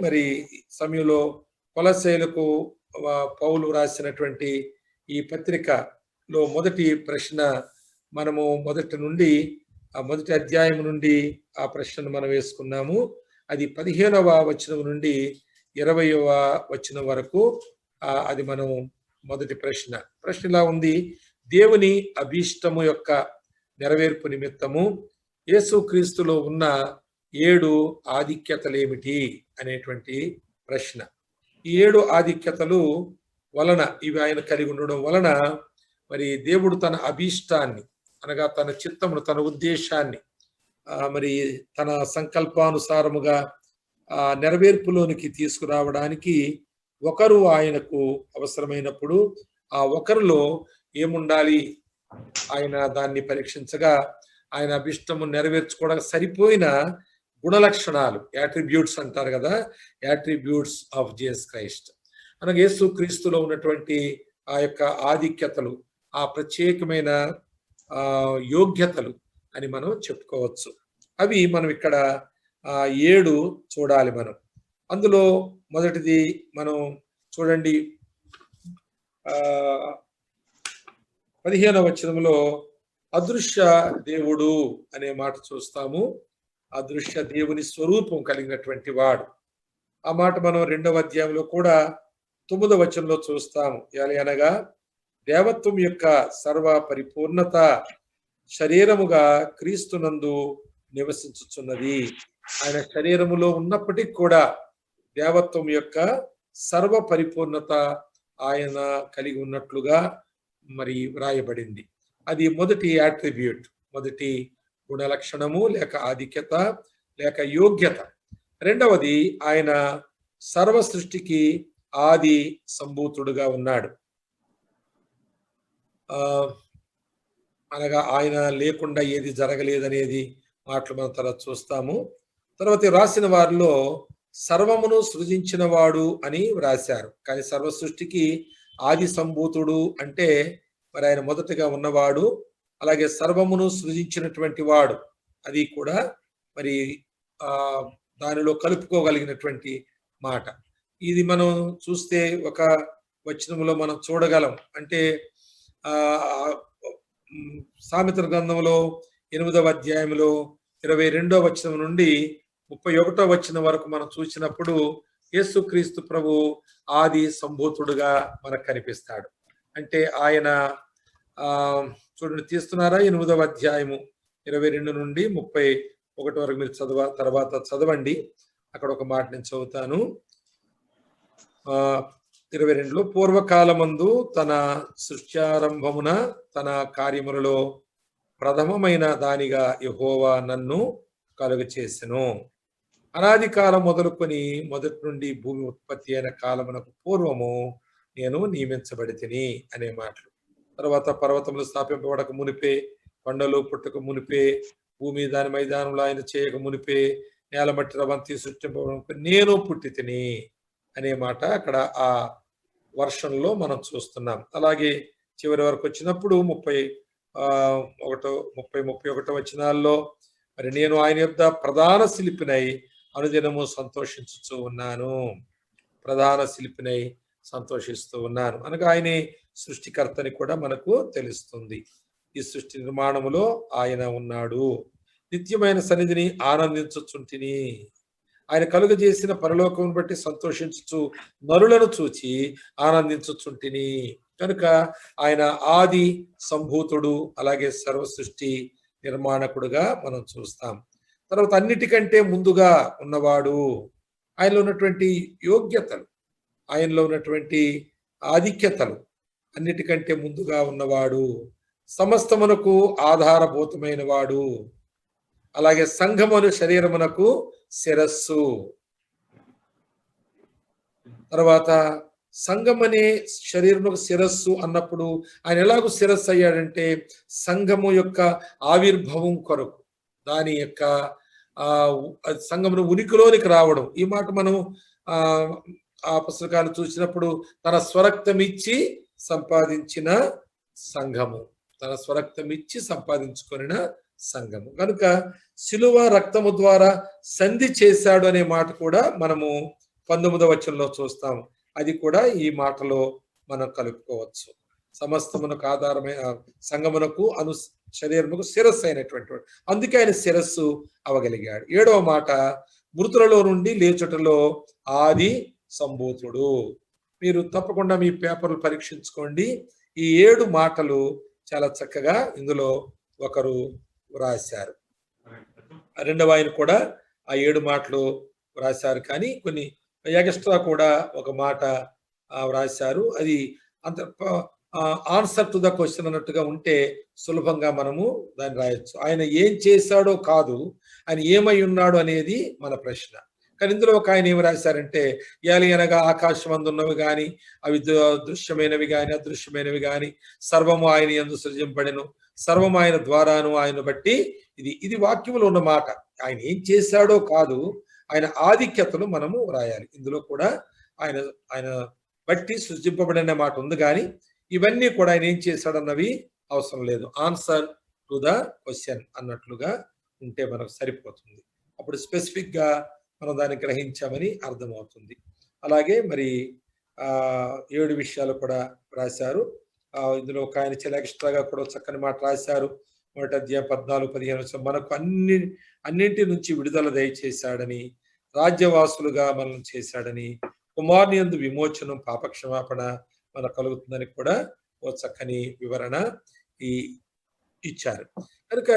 మరి సమయంలో కొలస్సీయులకు పౌలు రాసినటువంటి ఈ పత్రికలో మొదటి ప్రశ్న మనము మొదటి అధ్యాయం నుండి ఆ ప్రశ్నను మనం వేసుకున్నాము. అది 15వ వచనం నుండి 20వ వచనం వరకు అది మనం మొదటి ప్రశ్న ఇలా ఉంది: దేవుని అభీష్టము యొక్క నెరవేర్పు నిమిత్తము యేసుక్రీస్తులో ఉన్న 7 ఆధిక్యతలేమిటి అనేటువంటి ప్రశ్న. ఈ 7 ఆధిక్యతలు వలన, ఇవి ఆయన కలిగి ఉండడం వలన మరి దేవుడు తన అభీష్టాన్ని అనగా తన చిత్తమును, తన ఉద్దేశాన్ని మరి తన సంకల్పానుసారముగా నెరవేర్పులోనికి తీసుకురావడానికి ఒకరు ఆయనకు అవసరమైనప్పుడు ఆ ఒకరిలో ఏముండాలి? ఆయన దాన్ని పరీక్షించగా ఆయన అభిష్టము నెరవేర్చుకోవడానికి సరిపోయిన గుణలక్షణాలు, యాట్రిబ్యూట్స్ అంటారు కదా, యాట్రిబ్యూట్స్ ఆఫ్ జీసస్ క్రైస్ట్ అనగా యేసు క్రీస్తులో ఉన్నటువంటి ఆ యొక్క ఆధిక్యతలు, ఆ ప్రత్యేకమైన యోగ్యతలు అని మనం చెప్పుకోవచ్చు. అవి మనం ఇక్కడ 7 చూడాలి. మనం అందులో మొదటిది మనం చూడండి, 15వ వచనంలో అదృశ్య దేవుడు అనే మాట చూస్తాము. అదృశ్య దేవుని స్వరూపం కలిగినటువంటి వాడు. ఆ మాట మనం 2వ అధ్యాయంలో కూడా 9వ వచనంలో చూస్తాము. అనగా దేవత్వం యొక్క సర్వ పరిపూర్ణత శరీరముగా క్రీస్తునందు నివసించుచున్నది. ఆయన శరీరములో ఉన్నప్పటికీ కూడా దేవత్వం యొక్క సర్వ పరిపూర్ణత ఆయన కలిగి ఉన్నట్లుగా మరి వ్రాయబడింది. అది మొదటి యాట్రిబ్యూట్, మొదటి గుణలక్షణము లేక ఆధిక్యత లేక యోగ్యత. రెండవది, ఆయన సర్వ సృష్టికి ఆది సంభూతుడుగా ఉన్నాడు. అనగా ఆయన లేకుండా ఏది జరగలేదనేది మాటలు మనం తర్వాత చూస్తాము. తర్వాత రాసిన వారిలో సర్వమును సృజించిన వాడు అని వ్రాశారు. కానీ సర్వ సృష్టికి ఆది సంభూతుడు అంటే మరి ఆయన మొదటగా ఉన్నవాడు, అలాగే సర్వమును సృజించినటువంటి వాడు, అది కూడా మరి దానిలో కలుపుకోగలిగినటువంటి మాట. ఇది మనం చూస్తే ఒక వచనంలో మనం చూడగలం. అంటే సామెతల గ్రంథంలో 8వ అధ్యాయంలో 22వ వచనం నుండి 31వ వచనం వరకు మనం చూసినప్పుడు యేసుక్రీస్తు ప్రభు ఆది సంభూతుడుగా మనకు కనిపిస్తాడు. అంటే ఆయన చూడండి, తీస్తున్నారా? 8వ అధ్యాయము 22 నుండి 31 వరకు మీరు తర్వాత చదవండి. అక్కడ ఒక మాట నేను చదువుతాను. 22లో, పూర్వకాలమందు తన సృష్ట్యారంభమున తన కార్యములలో ప్రథమమైన దానిగా యెహోవా నన్ను కలుగ చేసెను. అనాది కాలం మొదలుకొని మొదటి నుండి భూమి ఉత్పత్తి అయిన కాలమునకు పూర్వము నేను నియమించబడితిని అనే మాటలు. తర్వాత పర్వతములు స్థాపింపబడక మునిపే, కొండలు పుట్టక మునిపే, భూమి దాని మైదానంలో ఆయన చేయక మునిపే, నేల మట్టి రవంతి సృష్టింపబడక నేను పుట్టి తిని అనే మాట అక్కడ ఆ వర్షంలో మనం చూస్తున్నాం. అలాగే చివరి వరకు వచ్చినప్పుడు 31 వచనాల్లో మరి నేను ఆయన యొద్ద ప్రధాన శిల్పినై అనుదినము సంతోషించుతూ ఉన్నాను, ప్రధాన శిల్పినై సంతోషిస్తూ ఉన్నాను అనగా ఆయనే సృష్టికర్తని కూడా మనకు తెలుస్తుంది. ఈ సృష్టి నిర్మాణములో ఆయన ఉన్నాడు. నిత్యమైన సన్నిధిని ఆనందించుచుంటిని, ఆయన కలుగజేసిన పరలోకమును బట్టి సంతోషించుచు నరులను చూచి ఆనందించుచుంటిని. కనుక ఆయన ఆది సంభూతుడు, అలాగే సర్వ సృష్టి నిర్మాణకుడుగా మనం చూస్తాం. తర్వాత అన్నిటికంటే ముందుగా ఉన్నవాడు, ఆయనలో ఉన్నటువంటి యోగ్యతలు, ఆయనలో ఉన్నటువంటి ఆధిక్యతలు, అన్నిటికంటే ముందుగా ఉన్నవాడు, సమస్తమునకు ఆధారభూతమైన వాడు, అలాగే సంఘమును శరీరమునకు శిరస్సు. తర్వాత సంఘం అనే శరీరమునకు శిరస్సు అన్నప్పుడు ఆయన ఎలాగూ శిరస్సు అయ్యాడంటే సంఘము యొక్క ఆవిర్భావం కొరకు, దాని యొక్క సంఘమును ఉనికిలోనికి రావడం. ఈ మాట మనం ఆ పుస్తకాలు చూసినప్పుడు తన స్వరక్తం ఇచ్చి సంపాదించిన సంఘము, తన స్వరక్తం ఇచ్చి సంపాదించుకొనిన సంఘము. కనుక శిలువ రక్తము ద్వారా సంధి చేశాడు అనే మాట కూడా మనము 19వ వచనంలో చూస్తాం. అది కూడా ఈ మాటలో మనం కలుపుకోవచ్చు. సమస్తమునకు ఆధారమైన సంగమునకు శరీరముకు శిరస్సు అయినటువంటి వాడు. అందుకే ఆయన శిరస్సు అవగలిగాడు. 7వ మాట, మృతులలో నుండి లేచుటలో ఆది సంభూతుడు. మీరు తప్పకుండా మీ పేపర్లు పరీక్షించుకోండి. ఈ 7 మాటలు చాలా చక్కగా ఇందులో ఒకరు వ్రాశారు. రెండవ ఆయన కూడా ఆ 7 మాటలు వ్రాశారు, కానీ కొన్ని ఎక్స్ట్రా కూడా ఒక మాట వ్రాశారు. అది అంత ఆన్సర్ టు ద క్వశ్చన్ అన్నట్టుగా ఉంటే సులభంగా మనము దాన్ని రాయొచ్చు. ఆయన ఏం చేశాడో కాదు, ఆయన ఏమై ఉన్నాడు అనేది మన ప్రశ్న. కానీ ఇందులో ఒక ఆయన ఏమి రాశారంటే, ఏలయనగా ఆకాశం అందున్నవి కానీ అవి దృశ్యమైనవి కానీ అదృశ్యమైనవి కానీ సర్వము ఆయన యందు సృజింపడెను, సర్వము ఆయన ద్వారాను ఆయన బట్టి. ఇది వాక్యములో ఉన్న మాట. ఆయన ఏం చేశాడో కాదు, ఆయన ఆధిక్యతను మనము రాయాలి. ఇందులో కూడా ఆయన ఆయన బట్టి సృజింపబడిన మాట ఉంది, కానీ ఇవన్నీ కూడా ఆయన ఏం చేశాడన్నవి అవసరం లేదు. ఆన్సర్ టు ద క్వశ్చన్ అన్నట్లుగా ఉంటే మనకు సరిపోతుంది. అప్పుడు స్పెసిఫిక్ గా మనం దాన్ని గ్రహించామని అర్థమవుతుంది. అలాగే మరి 7 విషయాలు కూడా రాశారు. ఇందులో ఒక ఆయన చాలా ఎక్స్ట్రాగా కూడా చక్కని మాట రాశారు. 1వ అధ్యాయం 14-15 మనకు అన్నింటి నుంచి విడుదల దయచేశాడని, రాజ్యవాసులుగా మనల్ని చేశాడని, కుమారుని యందు విమోచనం పాపక్షమాపణ మనకు కలుగుతుందని కూడా ఓ చక్కని వివరణ ఇచ్చారు. కనుక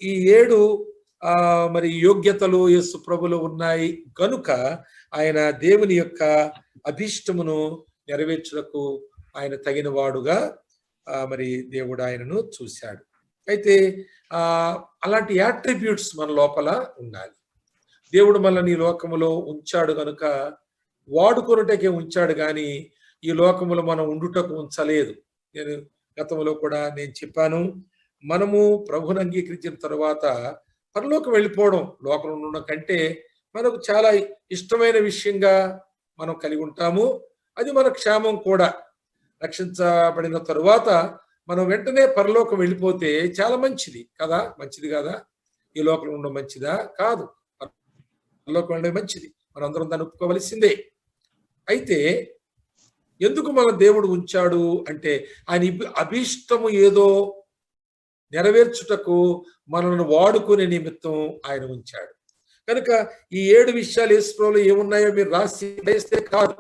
ఈ 7 మరి యోగ్యతలు యేసు ప్రభులో ఉన్నాయి కనుక ఆయన దేవుని యొక్క అభీష్టమును నెరవేర్చుటకు ఆయన తగిన వాడుగా మరి దేవుడు ఆయనను చూశాడు. అయితే అలాంటి యాట్రిబ్యూట్స్ మన లోపల ఉండాలి. దేవుడు మనల్ని ఈ లోకములో ఉంచాడు కనుక వాడుకొనుటకే ఉంచాడు, కానీ ఈ లోకములో మనం ఉండుటకు ఉంచలేదు. నేను గతంలో కూడా నేను చెప్పాను, మనము ప్రభువుని అంగీకరించిన తర్వాత పరలోకం వెళ్ళిపోవడం లోకంలో ఉండడం కంటే మనకు చాలా ఇష్టమైన విషయంగా మనం కలిగి ఉంటాము. అది మన క్షేమం కూడా. రక్షించబడిన తరువాత మనం వెంటనే పరలోకం వెళ్ళిపోతే చాలా మంచిది కదా. మంచిది కాదా? ఈ లోకంలో ఉండడం మంచిదా? కాదు. పరలోకం వెళ్ళడం మంచిది. మనందరం దాన్ని ఒప్పుకోవలసిందే. అయితే ఎందుకు మన దేవుడు ఉంచాడు అంటే, ఆయన అభీష్టము ఏదో నెరవేర్చుటకు మనల్ని వాడుకునే నిమిత్తం ఆయన ఉంచాడు. కనుక ఈ 7 విషయాలు యేసుప్రభువులో ఏమున్నాయో మీరు రాసి వేస్తే కాదు,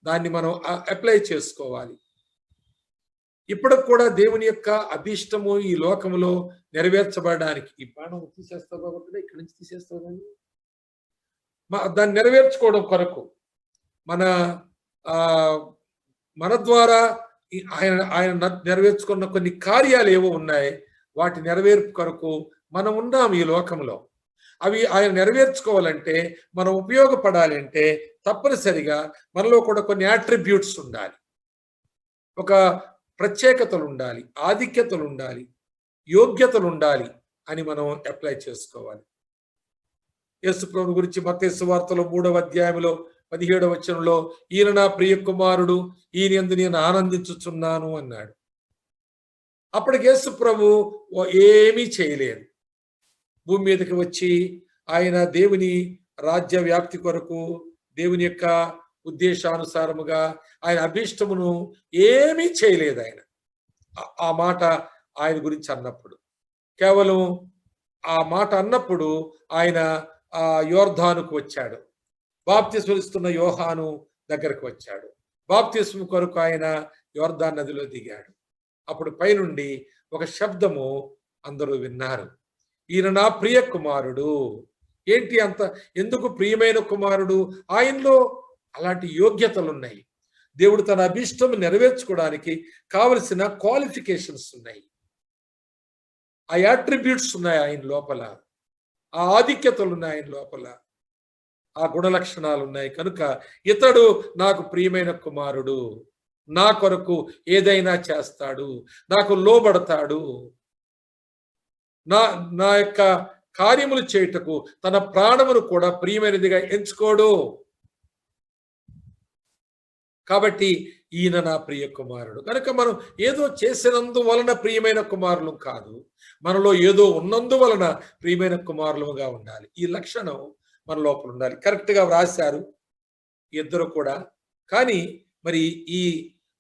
దాన్ని మనం అప్లై చేసుకోవాలి. ఇప్పటికి కూడా దేవుని యొక్క అభీష్టము ఈ లోకములో నెరవేర్చబడడానికి, ఈ ప్రాణం తీసేస్తావు కాబట్టి ఇక్కడి నుంచి తీసేస్తావు, దాన్ని నెరవేర్చుకోవడం కొరకు మన ద్వారా ఆయన నెరవేర్చుకున్న కొన్ని కార్యాలు ఏవో ఉన్నాయి. వాటి నెరవేర్పు కొరకు మనం ఉన్నాం ఈ లోకంలో. అవి ఆయన నెరవేర్చుకోవాలంటే, మనం ఉపయోగపడాలి అంటే తప్పనిసరిగా మనలో కూడా కొన్ని యాట్రిబ్యూట్స్ ఉండాలి, ఒక ప్రత్యేకతలు ఉండాలి, ఆధిక్యతలు ఉండాలి, యోగ్యతలు ఉండాలి అని మనం అప్లై చేసుకోవాలి. యేసు ప్రభువు గురించి మత్తయి సువార్తలో 3వ అధ్యాయంలో 17వ వచనంలో, ఈయన నా ప్రియ కుమారుడు, ఈయన యందు నేను ఆనందించుచున్నాను అన్నాడు. అప్పటికి యేసు ప్రభు ఏమీ చేయలేదు. భూమి మీదకి వచ్చి ఆయన దేవుని రాజ్య వ్యాప్తి కొరకు, దేవుని యొక్క ఉద్దేశానుసారముగా ఆయన అభీష్టమును ఏమీ చేయలేదు. ఆయన ఆ మాట ఆయన గురించి అన్నప్పుడు, కేవలం ఆ మాట అన్నప్పుడు ఆయన యోర్దానుకు వచ్చాడు. బాప్తిస్మం ఇస్తున్న యోహాను దగ్గరకు వచ్చాడు. బాప్తిస్మం కొరకు ఆయన యోర్దాన్ నదిలో దిగాడు. అప్పుడు పైనుండి ఒక శబ్దము అందరూ విన్నారు, ఈయన నా ప్రియ కుమారుడు. ఏంటి అంత ఎందుకు ప్రియమైన కుమారుడు? ఆయనలో అలాంటి యోగ్యతలు ఉన్నాయి. దేవుడు తన అభీష్టం నెరవేర్చుకోవడానికి కావలసిన క్వాలిఫికేషన్స్ ఉన్నాయి, ఆ యాట్రిబ్యూట్స్ ఉన్నాయి ఆయన లోపల, ఆ ఆధిక్యతలు ఉన్నాయి ఆయన లోపల, ఆ గుణ లక్షణాలు ఉన్నాయి. కనుక ఇతడు నాకు ప్రియమైన కుమారుడు, నా కొరకు ఏదైనా చేస్తాడు, నాకు లోబడతాడు, నా యొక్క కార్యములు చేయుటకు తన ప్రాణమును కూడా ప్రియమైనదిగా ఎంచుకోడు. కాబట్టి ఈయన నా ప్రియ కుమారుడు. కనుక మనం ఏదో చేసినందువలన ప్రియమైన కుమారులు కాదు, మనలో ఏదో ఉన్నందువలన ప్రియమైన కుమారులుగా ఉండాలి. ఈ లక్షణం మన లోపల ఉండాలి. కరెక్ట్ గా వ్రాశారు. ఇద్దరు కూడా. కానీ మరి ఈ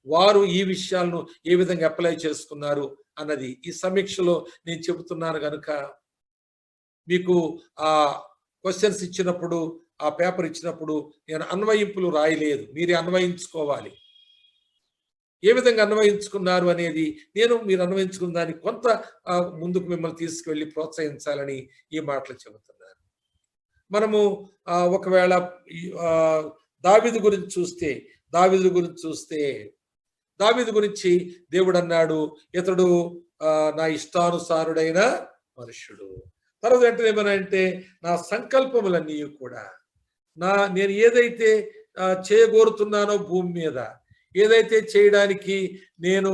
వారు ఈ విషయాలను ఏ విధంగా అప్లై చేసుకున్నారు అన్నది ఈ సమీక్షలో నేను చెబుతున్నాను గనుక మీకు ఆ క్వశ్చన్స్ ఇచ్చినప్పుడు, ఆ పేపర్ ఇచ్చినప్పుడు నేను అన్వయింపులు రాయలేదు. మీరే అన్వయించుకోవాలి. ఏ విధంగా అన్వయించుకున్నారు అనేది మీరు అన్వయించుకున్న దాన్ని కొంత ముందుకు మిమ్మల్ని తీసుకువెళ్ళి ప్రోత్సహించాలని ఈ మాటలు చెబుతున్నాను. మనము ఒకవేళ దావీదు గురించి చూస్తే దావీదు గురించి దేవుడు అన్నాడు, ఇతడు నా ఇష్టానుసారుడైన మనుష్యుడు. తర్వాత వెంటనే ఏమనంటే నా సంకల్పములన్నీ కూడా నేను ఏదైతే చేయగోరుతున్నానో భూమి మీద, ఏదైతే చేయడానికి నేను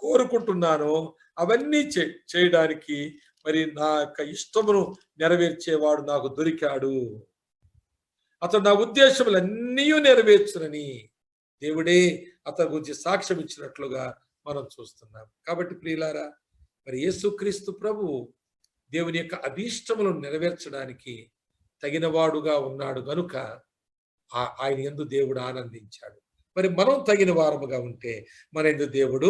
కోరుకుంటున్నానో అవన్నీ చేయడానికి మరి నా యొక్క ఇష్టమును నెరవేర్చేవాడు నాకు దొరికాడు. అతడు నా ఉద్దేశములన్నీ నెరవేర్చునని దేవుడే అతని గురించి సాక్ష్యం ఇచ్చినట్లుగా మనం చూస్తున్నాం. కాబట్టి ప్రియులారా, మరి యేసుక్రీస్తు ప్రభు దేవుని యొక్క అభీష్టములను నెరవేర్చడానికి తగినవాడుగా ఉన్నాడు గనుక ఆయన యందు దేవుడు ఆనందించాడు. మరి మనం తగిన వారముగా ఉంటే మన యందు దేవుడు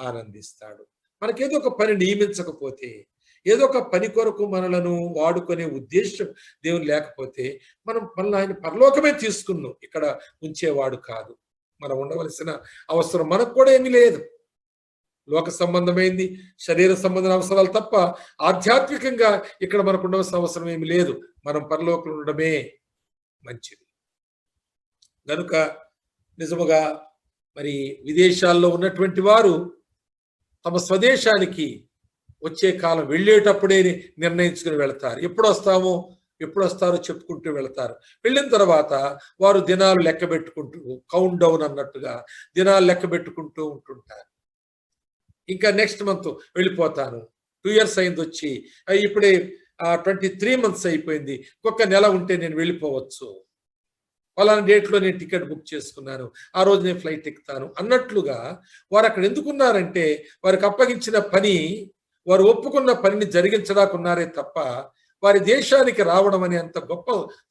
ఆనందిస్తాడు. మనకేదో ఒక పని నియమించకపోతే, ఏదో ఒక పని కొరకు మనలను వాడుకునే ఉద్దేశం దేవుని లేకపోతే మనల్ని ఆయన పరలోకమే తీసుకున్నాం, ఇక్కడ ఉంచేవాడు కాదు. మనం ఉండవలసిన అవసరం మనకు కూడా ఏమీ లేదు. లోక సంబంధమైంది, శరీర సంబంధమైన అవసరాలు తప్ప ఆధ్యాత్మికంగా ఇక్కడ మనకు ఉండవలసిన అవసరం ఏమి లేదు. మనం పరలోకంలో ఉండడమే మంచిది. కనుక నిజముగా మరి విదేశాల్లో ఉన్నటువంటి వారు తమ స్వదేశానికి వచ్చే కాలం వెళ్ళేటప్పుడే నిర్ణయించుకుని వెళతారు. ఎప్పుడు వస్తారో చెప్పుకుంటూ వెళతారు. వెళ్ళిన తర్వాత వారు దినాలు లెక్క పెట్టుకుంటూ, కౌంట్ డౌన్ అన్నట్టుగా దినాలు లెక్క పెట్టుకుంటూ ఉంటుంటారు. ఇంకా నెక్స్ట్ మంత్ వెళ్ళిపోతాను, 2 years అయింది వచ్చి, ఇప్పుడే 23 months అయిపోయింది, ఇంకొక నెల ఉంటే నేను వెళ్ళిపోవచ్చు, ఫలానా డేట్లో నేను టికెట్ బుక్ చేసుకున్నాను, ఆ రోజు నేను ఫ్లైట్ ఎక్కుతాను అన్నట్లుగా వారు అక్కడ ఎందుకున్నారంటే వారికి అప్పగించిన పని, వారు ఒప్పుకున్న పనిని జరిగించడానికి ఉన్నారే తప్ప వారి దేశానికి రావడం అనే అంత గొప్ప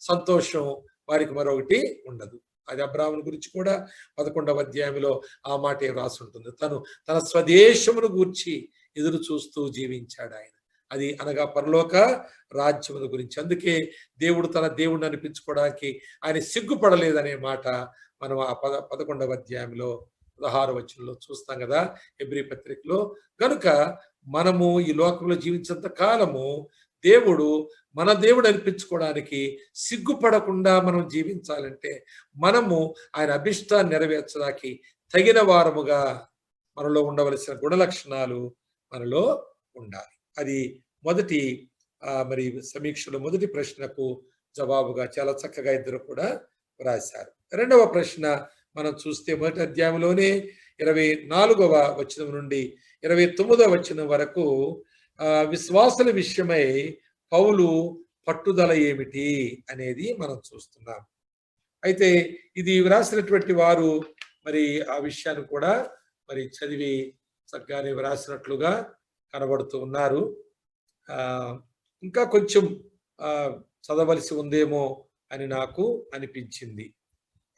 సంతోషం వారికి మరొకటి ఉండదు. అది అబ్రాహాము గురించి కూడా 11వ అధ్యాయంలో ఆ మాట రాసి ఉంటుంది. తన స్వదేశమును గూర్చి ఎదురు చూస్తూ జీవించాడు ఆయన. అది అనగా పరలోక రాజ్యముల గురించి. అందుకే దేవుడు తన దేవుడిని అనిపించుకోవడానికి ఆయన సిగ్గుపడలేదనే మాట మనం ఆ 11వ అధ్యాయంలో 16వ వచనంలో చూస్తాం కదా, హెబ్రీ పత్రికలో. కనుక మనము ఈ లోకంలో జీవించేంత కాలము మన దేవుడు అనిపించుకోవడానికి సిగ్గుపడకుండా మనం జీవించాలంటే మనము ఆయన అభిష్టాన్ని నెరవేర్చడానికి తగిన వారముగా మనలో ఉండవలసిన గుణ లక్షణాలు మనలో ఉండాలి. అది మొదటి మరి సమీక్షలో మొదటి ప్రశ్నకు జవాబుగా చాలా చక్కగా ఇద్దరు కూడా రాశారు. రెండవ ప్రశ్న మనం చూస్తే మొదటి అధ్యాయంలోనే 24వ వచనం నుండి 29వ వచనం వరకు విశ్వాసుల విషయమై పౌలు పట్టుదల ఏమిటి అనేది మనం చూస్తున్నాం. అయితే ఇది వ్రాసినటువంటి వారు మరి ఆ విషయాన్ని కూడా మరి చదివి చక్కగానే వ్రాసినట్లుగా కనబడుతూ ఉన్నారు. ఇంకా కొంచెం చదవలసి ఉందేమో అని నాకు అనిపించింది.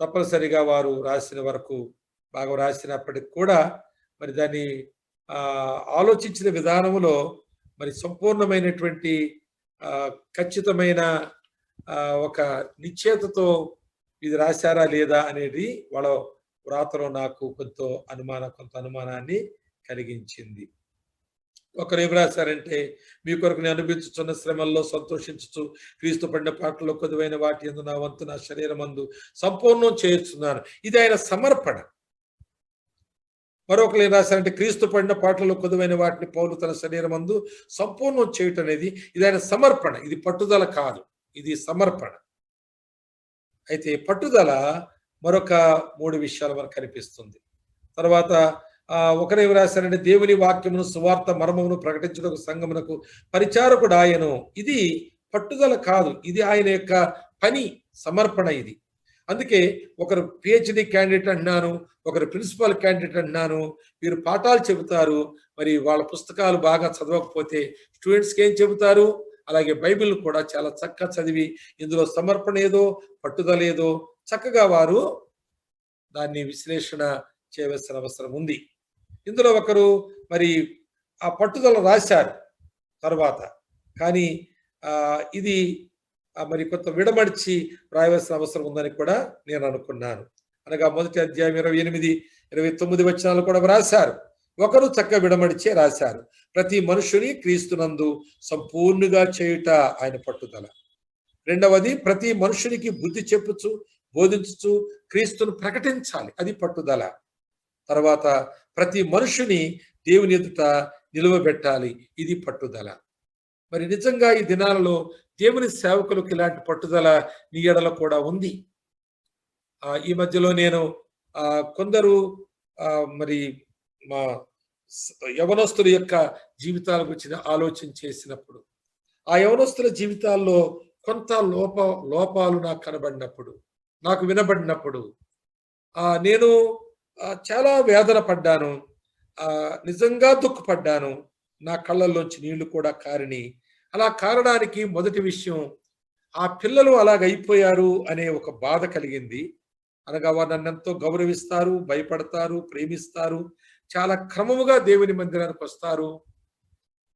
తప్పనిసరిగా వారు రాసిన వరకు బాగా రాసినప్పటికి కూడా మరి దాన్ని ఆలోచించిన విధానములో మరి సంపూర్ణమైనటువంటి ఖచ్చితమైన ఒక నిశ్చయతతో ఇది రాశారా లేదా అనేది వాళ్ళ వ్రాతలో నాకు కొంత అనుమానాన్ని కలిగించింది. ఒకరు ఏం రాశారంటే, మీ కొరకు నేను అనుభవించుచున్న శ్రమల్లో సంతోషించుచు క్రీస్తు పడిన పాటల్లో కొద్దువైన వాటి యందు నా వంతు నా శరీరమందు సంపూర్ణం చేస్తున్నాను. ఇది ఆయన సమర్పణ. మరొకరు ఏం రాశారంటే, క్రీస్తు పడిన పాటల్లో కొద్దువైన వాటిని పౌలు తన శరీరమందు సంపూర్ణం చేయటం అనేది ఇది ఆయన సమర్పణ. ఇది పట్టుదల కాదు, ఇది సమర్పణ. అయితే పట్టుదల మరొక 3 విషయాలు మనకు కనిపిస్తుంది. తర్వాత ఒకరేం రాశారంటే, దేవుని వాక్యమును సువార్త మర్మమును ప్రకటించడానికి సంఘమునకు పరిచారకుడు ఆయను. ఇది పట్టుదల కాదు, ఇది ఆయన యొక్క పని, సమర్పణ ఇది. అందుకే ఒకరు పిహెచ్డి క్యాండిడేట్ అంటున్నాను, ఒకరు ప్రిన్సిపల్ క్యాండిడేట్ అంటున్నాను. వీరు పాఠాలు చెబుతారు, మరి వాళ్ళ పుస్తకాలు బాగా చదవకపోతే స్టూడెంట్స్కి ఏం చెబుతారు? అలాగే బైబిల్ కూడా చాలా చక్కగా చదివి ఇందులో సమర్పణ ఏదో పట్టుదల ఏదో చక్కగా వారు దాన్ని విశ్లేషణ చేయవలసిన అవసరం ఉంది. ఇందులో ఒకరు మరి ఆ పట్టుదల రాశారు తర్వాత, కానీ ఇది మరి కొంత విడమడిచి రాయవలసిన అవసరం ఉందని కూడా నేను అనుకున్నాను. అనగా మొదటి అధ్యాయం 28, 29 వచనాలు కూడా రాశారు. ఒకరు చక్కగా విడమడిచే రాశారు. ప్రతి మనుషుని క్రీస్తునందు సంపూర్ణంగా చేయుట ఆయన పట్టుదల. రెండవది, ప్రతి మనుషునికి బుద్ధి చెప్పుచు బోధించుచు క్రీస్తును ప్రకటించాలి, అది పట్టుదల. తర్వాత ప్రతి మనుషుని దేవుని ఎదుట నిలువబెట్టాలి, ఇది పట్టుదల. మరి నిజంగా ఈ దినాలలో దేవుని సేవకులకు ఇలాంటి పట్టుదల నీ ఎడల కూడా ఉంది. ఈ మధ్యలో నేను కొందరు మరి మా యవనస్తుల యొక్క జీవితాల గురించి ఆలోచన చేసినప్పుడు, ఆ యవనస్తుల జీవితాల్లో కొంత లోపాలు నాకు కనబడినప్పుడు, నాకు వినబడినప్పుడు నేను చాలా వేదన పడ్డాను, నిజంగా దుఃఖపడ్డాను. నా కళ్ళల్లోంచి నీళ్లు కూడా కారిని. అలా కారడానికి మొదటి విషయం, ఆ పిల్లలు అలాగైపోయారు అనే ఒక బాధ కలిగింది. అనగా వారు నన్ను ఎంతో గౌరవిస్తారు, భయపడతారు, ప్రేమిస్తారు, చాలా క్రమముగా దేవుని మందిరానికి వస్తారు.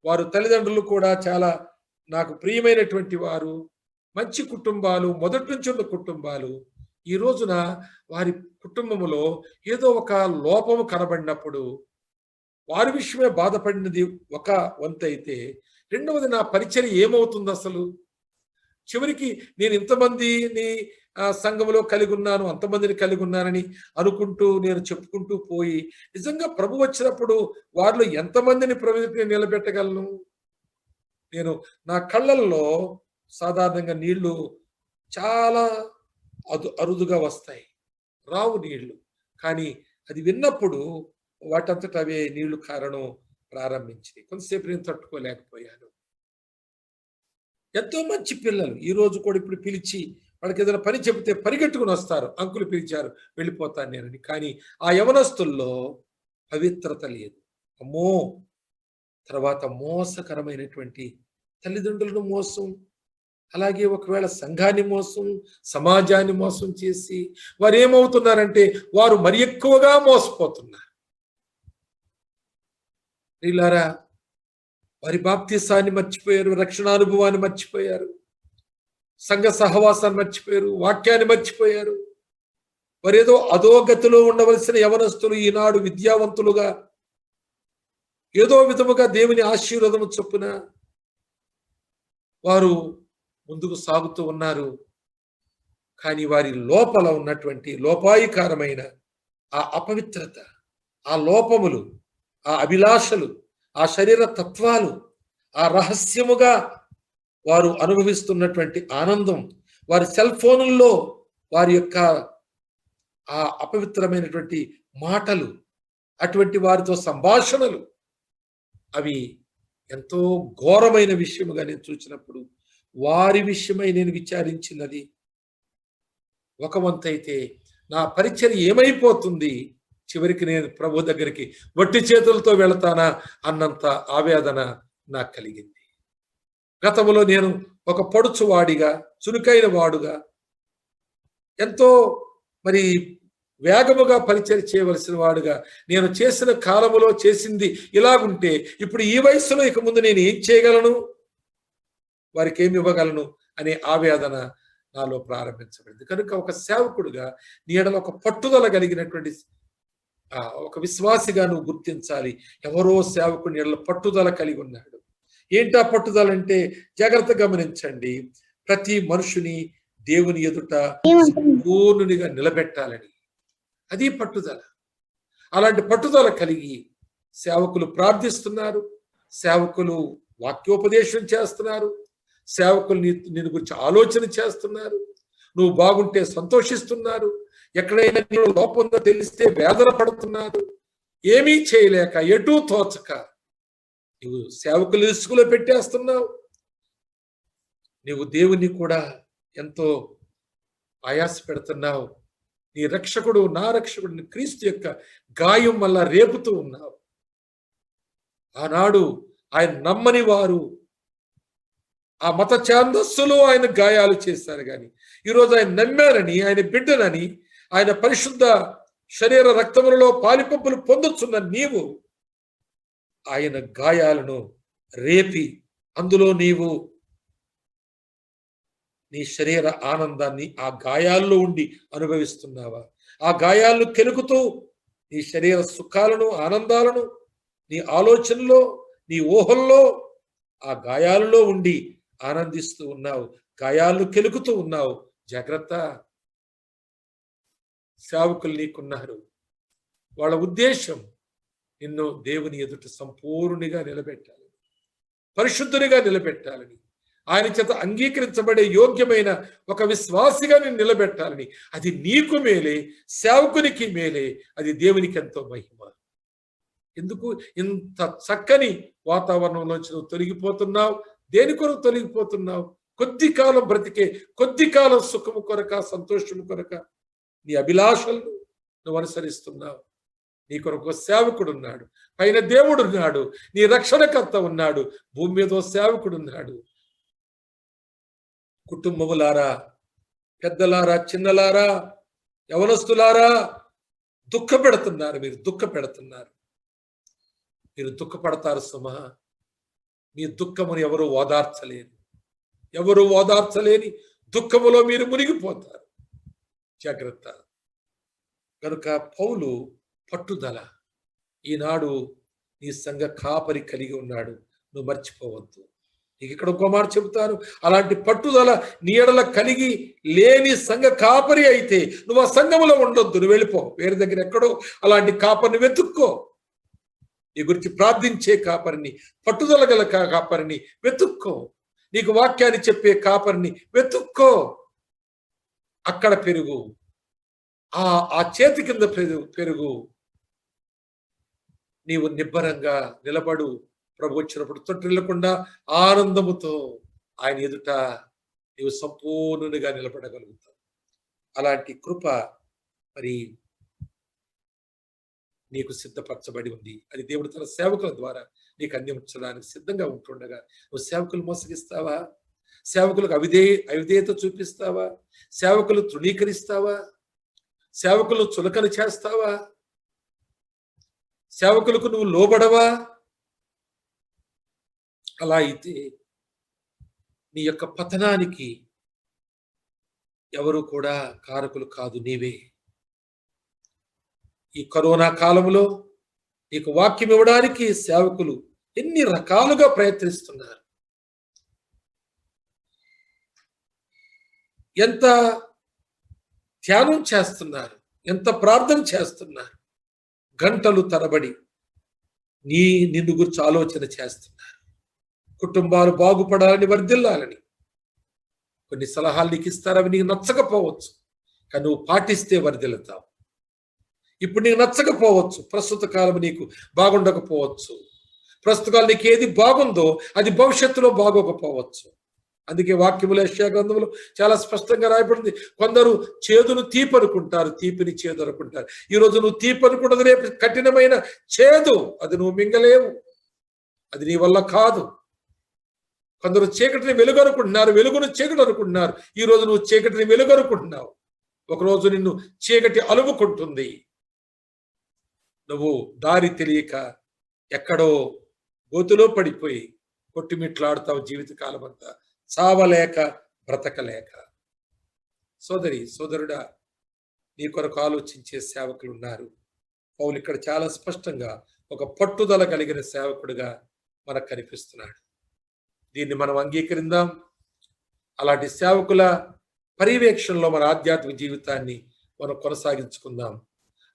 వారు తల్లిదండ్రులు కూడా చాలా నాకు ప్రియమైనటువంటి వారు, మంచి కుటుంబాలు, మొదటి నుంచి ఉన్న కుటుంబాలు. ఈ రోజున వారి కుటుంబములో ఏదో ఒక లోపము కనబడినప్పుడు వారి విషయమే బాధపడినది ఒక వంతైతే, రెండవది నా పరిచర్య ఏమవుతుంది అసలు? చివరికి నేను ఇంతమందిని సంఘంలో కలిగి ఉన్నాను, అంతమందిని కలిగి ఉన్నానని అనుకుంటూ నేను చెప్పుకుంటూ పోయి, నిజంగా ప్రభు వచ్చినప్పుడు వారిలో ఎంతమందిని ప్రభుత్వం నిలబెట్టగలను? నేను నా కళ్ళల్లో సాధారణంగా నీళ్లు చాలా అరుదుగా వస్తాయి, రావు నీళ్లు. కానీ అది విన్నప్పుడు వాటంతట అవే నీళ్లు కారడం ప్రారంభించింది. కొంతసేపు నేను తట్టుకోలేకపోయాను. ఎంతో మంచి పిల్లలు ఈ రోజు కూడా ఇప్పుడు పిలిచి వాళ్ళకి ఏదైనా పని చెబితే పరిగెట్టుకుని వస్తారు, అంకులు పిలిచారు వెళ్ళిపోతాను నేనని. కానీ ఆ యవనస్తుల్లో పవిత్రత లేదు. అమ్మో! తర్వాత మోసకరమైనటువంటి తల్లిదండ్రులను మోసం, అలాగే ఒకవేళ సంఘాన్ని మోసం, సమాజాన్ని మోసం చేసి వారు ఏమవుతున్నారంటే వారు మరి ఎక్కువగా మోసపోతున్నారు. వీళ్ళారా, వారి బాప్తిసాన్ని మర్చిపోయారు, రక్షణానుభవాన్ని మర్చిపోయారు, సంఘ సహవాసాన్ని మర్చిపోయారు, వాక్యాన్ని మర్చిపోయారు. వారేదో అధోగతిలో ఉండవలసిన యవనస్తులు ఈనాడు విద్యావంతులుగా ఏదో విధముగా దేవుని ఆశీర్వాదము చొప్పున వారు ముందుకు సాగుతూ ఉన్నారు. కానీ వారి లోపల ఉన్నటువంటి లోపాయికారమైన ఆ అపవిత్రత, ఆ లోపములు, ఆ అభిలాషలు, ఆ శరీర తత్వాలు, ఆ రహస్యముగా వారు అనుభవిస్తున్నటువంటి ఆనందం, వారి సెల్ ఫోనుల్లో వారి యొక్క ఆ అపవిత్రమైనటువంటి మాటలు, అటువంటి వారితో సంభాషణలు, అవి ఎంతో ఘోరమైన విషయముగా నేను చూసినప్పుడు వారి విషయమై నేను విచారించినది ఒక వంతైతే, నా పరిచర్య ఏమైపోతుంది, చివరికి నేను ప్రభు దగ్గరికి వట్టి చేతులతో వెళతానా అన్నంత ఆవేదన నాకు కలిగింది. గతంలో నేను ఒక పడుచువాడిగా, చురుకైన వాడుగా, ఎంతో మరి వేగముగా పరిచర్య చేయవలసిన వాడుగా నేను చేసిన కాలములో చేసింది ఇలాగుంటే, ఇప్పుడు ఈ వయసులో ఇక ముందు నేను ఏం చేయగలను, వారికి ఏమి ఇవ్వగలను అనే ఆవేదన నాలో ప్రారంభించబడింది. కనుక ఒక సేవకుడుగా నీ ఎడల ఒక పట్టుదల కలిగినటువంటి ఒక విశ్వాసిగా నువ్వు గుర్తించాలి. ఎవరో సేవకుని ఎడల పట్టుదల కలిగి ఉన్నాడు. ఏంటా పట్టుదల అంటే, జాగ్రత్త గమనించండి, ప్రతి మనుషుని దేవుని ఎదుట సంపూర్ణునిగా నిలబెట్టాలని, అది పట్టుదల. అలాంటి పట్టుదల కలిగి సేవకులు ప్రార్థిస్తున్నారు, సేవకులు వాక్యోపదేశం చేస్తున్నారు, సేవకులు నిన్ను గురించి ఆలోచన చేస్తున్నారు, నువ్వు బాగుంటే సంతోషిస్తున్నారు, ఎక్కడైనా నీలో లోపం ఉందో తెలిస్తే వేదన పడుతున్నారు. ఏమీ చేయలేక, ఎటూ తోచక నువ్వు సేవకులు ఇసుకలో పెట్టేస్తున్నావు. నువ్వు దేవుని కూడా ఎంతో ఆయాస పెడుతున్నావు. నీ రక్షకుడు, నా రక్షకుడు క్రీస్తు యొక్క గాయం వల్ల రేపుతూ ఉన్నావు. ఆనాడు ఆయన నమ్మని వారు, ఆ మత ఛాందస్సులో ఆయన గాయాలు చేశారు. కానీ ఈరోజు ఆయన నమ్మానని, ఆయన బిడ్డనని, ఆయన పరిశుద్ధ శరీర రక్తములలో పాలిపంపులు పొందుతున్న నీవు ఆయన గాయాలను రేపి అందులో నీవు నీ శరీర ఆనందాన్ని ఆ గాయాల్లో ఉండి అనుభవిస్తున్నావా? ఆ గాయాలను కెలుకుతూ నీ శరీర సుఖాలను, ఆనందాలను, నీ ఆలోచనలో, నీ ఊహల్లో ఆ గాయాలలో ఉండి ఆనందిస్తూ ఉన్నావు, గాయాలను కెలుకుతూ ఉన్నావు. జాగ్రత్త. సేవకులు నీకున్నారు. వాళ్ళ ఉద్దేశం నిన్ను దేవుని ఎదుట సంపూర్ణిగా నిలబెట్టాలని, పరిశుద్ధునిగా నిలబెట్టాలని, ఆయన చేత అంగీకరించబడే యోగ్యమైన ఒక విశ్వాసిగా నిన్ను నిలబెట్టాలని. అది నీకు మేలే, సేవకునికి మేలే, అది దేవునికి ఎంతో మహిమ. ఎందుకు ఇంత చక్కని వాతావరణంలోంచి నువ్వు తొలగిపోతున్నావు? దేని కొరకు తొలగిపోతున్నావు? కొద్ది కాలం బ్రతికే, కొద్ది కాలం సుఖము కొరక, సంతోషము కొరక నీ అభిలాషలను నువ్వు అనుసరిస్తున్నావు. నీ కొరకు సేవకుడు ఉన్నాడు, పైన దేవుడు ఉన్నాడు, నీ రక్షణకర్త ఉన్నాడు, భూమి మీద సేవకుడు ఉన్నాడు. కుటుంబములారా, పెద్దలారా, చిన్నలారా, యవనస్తులారా, దుఃఖపెడుతున్నారు. మీరు దుఃఖపెడుతున్నారు, మీరు దుఃఖపడతారు సుమా. మీ దుఃఖమును ఎవరు ఓదార్చలేరు, ఎవరు ఓదార్చలేని దుఃఖములో మీరు మునిగిపోతారు. జాగ్రత్త. కనుక పౌలు పట్టుదల ఈనాడు నీ సంఘ కాపరి కలిగి ఉన్నాడు, నువ్వు మర్చిపోవద్దు. నీకు ఇక్కడ ఒక మాట చెబుతాను, అలాంటి పట్టుదల నీ ఎడల కలిగి లేని సంఘ కాపరి అయితే నువ్వు ఆ సంఘములో ఉండొద్దు, నువ్వు వెళ్ళిపో. వేరే దగ్గర ఎక్కడో అలాంటి కాపరిని వెతుక్కో. నీ గురించి ప్రార్థించే కాపరిని, పట్టుదల గల కాపరిని వెతుక్కో. నీకు వాక్యాన్ని చెప్పే కాపరిని వెతుక్కో. అక్కడ పెరుగు, ఆ చేతి కింద పెరుగు. నీవు నిబ్బరంగా నిలబడు. ప్రభు వచ్చినప్పుడు తొట్టిల్లకుండా ఆనందముతో ఆయన ఎదుట నీవు సంపూర్ణునిగా నిలబడగలుగుతావు. అలాంటి కృప మరి నీకు సిద్ధపరచబడి ఉంది. అది దేవుడు తన సేవకుల ద్వారా నీకు అందించడానికి సిద్ధంగా ఉంటుండగా నువ్వు సేవకులు మోసగిస్తావా? సేవకులకు అవిధేయత చూపిస్తావా? సేవకులు తృణీకరిస్తావా? సేవకులు చులకన చేస్తావా? సేవకులకు నువ్వు లోబడవా? అలా అయితే నీ యొక్క పతనానికి ఎవరు కూడా కారకులు కాదు, నీవే. ఈ కరోనా కాలంలో నీకు వాక్యం ఇవ్వడానికి సేవకులు ఎన్ని రకాలుగా ప్రయత్నిస్తున్నారు. ఎంత ధ్యానం చేస్తున్నారు, ఎంత ప్రార్థన చేస్తున్నారు. గంటలు తరబడి నిన్ను గురించి ఆలోచన చేస్తున్నారు. కుటుంబాలు బాగుపడాలని, వర్ధిల్లాలని. కొన్ని సలహాలు నీకు ఇస్తారు, అవి నీకు నచ్చకపోవచ్చు, కానీ నువ్వు పాటిస్తే వర్ధిల్లుతావు. ఇప్పుడు నీకు నచ్చకపోవచ్చు, ప్రస్తుత కాలం నీకు బాగుండకపోవచ్చు, ప్రస్తుత కాలం నీకు ఏది బాగుందో అది భవిష్యత్తులో బాగోకపోవచ్చు. అందుకే వాక్యములు యెషయా గ్రంథంలో చాలా స్పష్టంగా రాయబడింది. కొందరు చేదును తీపి అనుకుంటారు, తీపిని చేదు అనుకుంటారు. ఈరోజు నువ్వు తీపి అనుకుంటుంది, రేపు కఠినమైన చేదు, అది నువ్వు మింగలేవు, అది నీ వల్ల కాదు. కొందరు చీకటిని వెలుగు అనుకుంటున్నారు, వెలుగును చీకటి అనుకుంటున్నారు. ఈరోజు నువ్వు చీకటిని వెలుగు అనుకుంటున్నావు, ఒకరోజు నిన్ను చీకటి అలుముకుంటుంది. నువ్వు దారి తెలియక ఎక్కడో గోతులో పడిపోయి కొట్టిమిట్లాడుతావు జీవితకాలం అంతా, చావలేక బ్రతకలేక. సోదరి సోదరుడా, నీ కొరకు ఆలోచించే సేవకులు ఉన్నారు. పౌలు ఇక్కడ చాలా స్పష్టంగా ఒక పట్టుదల కలిగిన సేవకుడిగా మనకు కనిపిస్తున్నాడు. దీన్ని మనం అంగీకరిందాం. అలాంటి సేవకుల పర్యవేక్షణలో మన ఆధ్యాత్మిక జీవితాన్ని మనం కొనసాగించుకుందాం.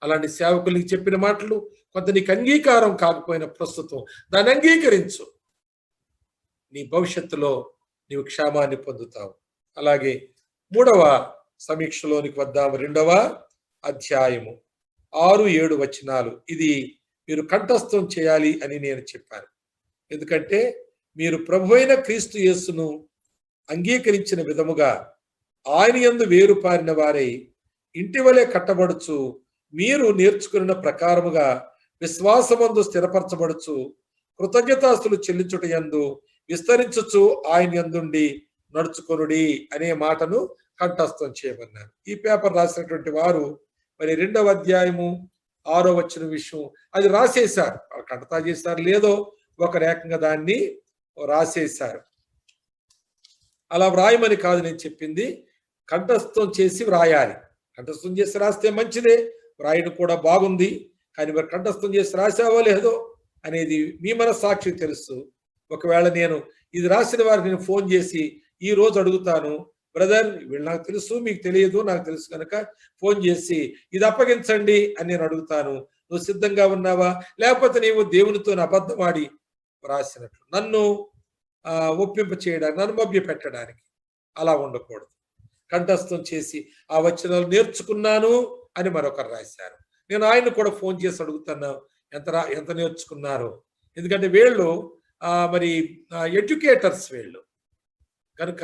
అలాంటి సేవకులకి చెప్పిన మాటలు కొంత నీకు అంగీకారం కాకపోయిన ప్రస్తుతం దాన్ని అంగీకరించు. నీ భవిష్యత్తులో నీవు క్షేమాన్ని పొందుతావు. అలాగే 3వ సమీక్షలోనికి వద్దాం. 2వ అధ్యాయము 6-7 వచనాలు. ఇది మీరు కంఠస్థం చేయాలి అని నేను చెప్పాను. ఎందుకంటే మీరు ప్రభువైన క్రీస్తు యేసును అంగీకరించిన విధముగా ఆయన యందు వేరుపారిన వారై ఇంటి వలె కట్టబడుచు, మీరు నేర్చుకున్న ప్రకారముగా విశ్వాసమందు స్థిరపరచబడుచు, కృతజ్ఞతాస్తులు చెల్లించుట యందు విస్తరించుచు ఆయన యందుండి నడుచుకొనుడి అనే మాటను కంఠస్థం చేయమన్నారు. ఈ పేపర్ రాసినటువంటి వారు మరి 2వ అధ్యాయము 6వ వచనం విషయం అది రాసేశారు. వాళ్ళు కంఠతా చేశారు లేదో ఒక ఏకంగా దాన్ని రాసేశారు. అలా వ్రాయమని కాదు నేను చెప్పింది, కంఠస్థం చేసి వ్రాయాలి. కంఠస్థం చేసి రాస్తే మంచిదే, వ్రాయడం కూడా బాగుంది. కానీ మరి కంఠస్థం చేసి రాసావో లేదో అనేది మీ మనస్సాక్షి తెలుసు. ఒకవేళ నేను ఇది రాసిన వారికి నేను ఫోన్ చేసి ఈ రోజు అడుగుతాను, బ్రదర్ వీళ్ళు నాకు తెలుసు మీకు తెలియదు, నాకు తెలుసు కనుక ఫోన్ చేసి ఇది అప్పగించండి అని నేను అడుగుతాను. నువ్వు సిద్ధంగా ఉన్నావా? లేకపోతే నీవు దేవునితో అబద్ధమాడి రాసినట్లు నన్ను ఒప్పింప చేయడానికి, నన్ను మభ్య పెట్టడానికి అలా ఉండకూడదు. కంఠస్థం చేసి ఆ వచనాలు నేర్చుకున్నాను అని మరొకరు రాశారు. నేను ఆయన కూడా ఫోన్ చేసి అడుగుతాను ఎంత నేర్చుకున్నారు. ఎందుకంటే వీళ్ళు మరి ఎడ్యుకేటర్స్ వీళ్ళు కనుక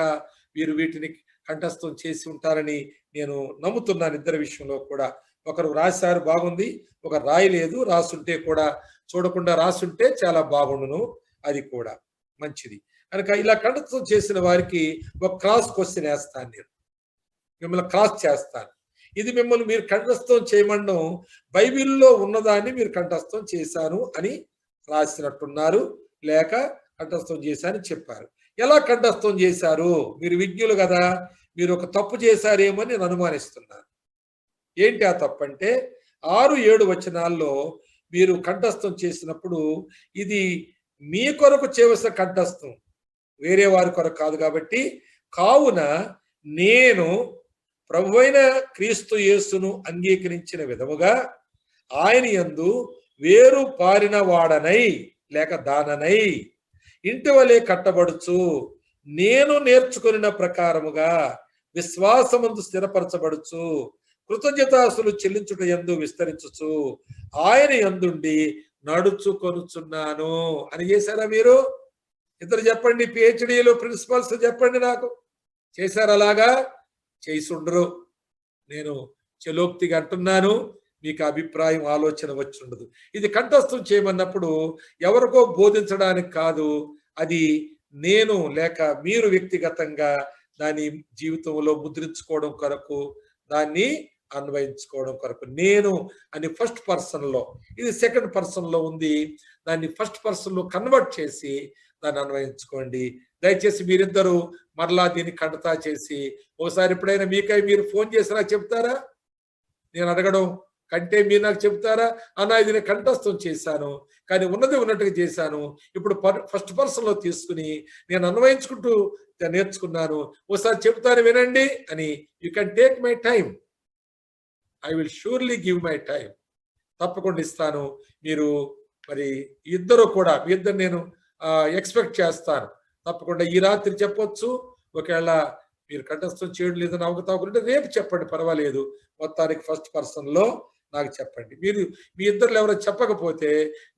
వీరు వీటిని కంఠస్థం చేసి ఉంటారని నేను నమ్ముతున్నాను. ఇద్దరి విషయంలో కూడా ఒకరు రాశారు బాగుంది, ఒకరు రాయలేదు. రాసుంటే కూడా చూడకుండా రాసుంటే చాలా బాగుండును, అది కూడా మంచిది. కనుక ఇలా కంఠస్థం చేసిన వారికి ఒక క్రాస్ క్వశ్చన్ వేస్తాను, నేను మిమ్మల్ని క్రాస్ చేస్తాను. ఇది మిమ్మల్ని మీరు కంఠస్థం చేయమనడం బైబిల్లో ఉన్నదాన్ని మీరు కంఠస్థం చేశాను అని రాసినట్టున్నారు, లేక కంఠస్థం చేశారని చెప్పారు. ఎలా కంఠస్థం చేశారు? మీరు విజ్ఞులు కదా, మీరు ఒక తప్పు చేశారేమో నేను అనుమానిస్తున్నాను. ఏంటి ఆ తప్పు అంటే 6-7 వచనాల్లో మీరు కంఠస్థం చేసినప్పుడు ఇది మీ కొరకు చేయవలసిన కంఠస్థం, వేరే వారి కొరకు కాదు. కాబట్టి కావున నేను ప్రభువైన క్రీస్తు యేసును అంగీకరించిన విధముగా ఆయన యందు వేరు పారిన వాడనై లేక దాననై ఇంటి వలె కట్టబడుచు నేను నేర్చుకొనిన ప్రకారముగా విశ్వాసమందు స్థిరపరచబడుచు కృతజ్ఞతాస్తులు చెల్లించుట యందు విస్తరించుచు ఆయన యందుండి నడుచుకొనుచున్నాను అని చేశారా మీరు? ఇద్దరు చెప్పండి, పిహెచ్డీలు ప్రిన్సిపల్స్ చెప్పండి నాకు, చేశారు అలాగా? చేసుండరు. నేను చలోక్తిగా అంటున్నాను, మీకు అభిప్రాయం ఆలోచన వచ్చి ఉండదు. ఇది కంఠస్థం చేయమన్నప్పుడు ఎవరికో బోధించడానికి కాదు, అది నేను లేక మీరు వ్యక్తిగతంగా దాని జీవితంలో ముద్రించుకోవడం కొరకు, దాన్ని అన్వయించుకోవడం కొరకు. నేను అని ఫస్ట్ పర్సన్ లో, ఇది సెకండ్ పర్సన్ లో ఉంది, దాన్ని ఫస్ట్ పర్సన్ లో కన్వర్ట్ చేసి దాన్ని అన్వయించుకోండి. దయచేసి మీరిద్దరూ మరలా దీన్ని కంఠతా చేసి ఒకసారి ఎప్పుడైనా మీకై మీరు ఫోన్ చేసినా చెప్తారా? నేను అడగడం కంటే మీరు నాకు చెప్తారా? అన్న ఇది నేను కంఠస్థం చేశాను, కానీ ఉన్నది ఉన్నట్టుగా చేశాను, ఇప్పుడు ఫస్ట్ పర్సన్ లో తీసుకుని నేను అన్వయించుకుంటూ నేర్చుకున్నాను, ఒకసారి చెప్తాను వినండి అని. You can take my time, I will surely give my time, తప్పకుండా ఇస్తాను. మీరు మరి ఇద్దరు కూడా, మీ ఇద్దరు నేను ఎక్స్పెక్ట్ చేస్తాను. తప్పకుండా ఈ రాత్రి చెప్పొచ్చు, ఒకవేళ మీరు కంఠస్థం చేయడం లేదని అవగతాకుంటే రేపు చెప్పండి, పర్వాలేదు. మొత్తానికి ఫస్ట్ పర్సన్ లో నాకు చెప్పండి. మీరు మీ ఇద్దరు ఎవరైనా చెప్పకపోతే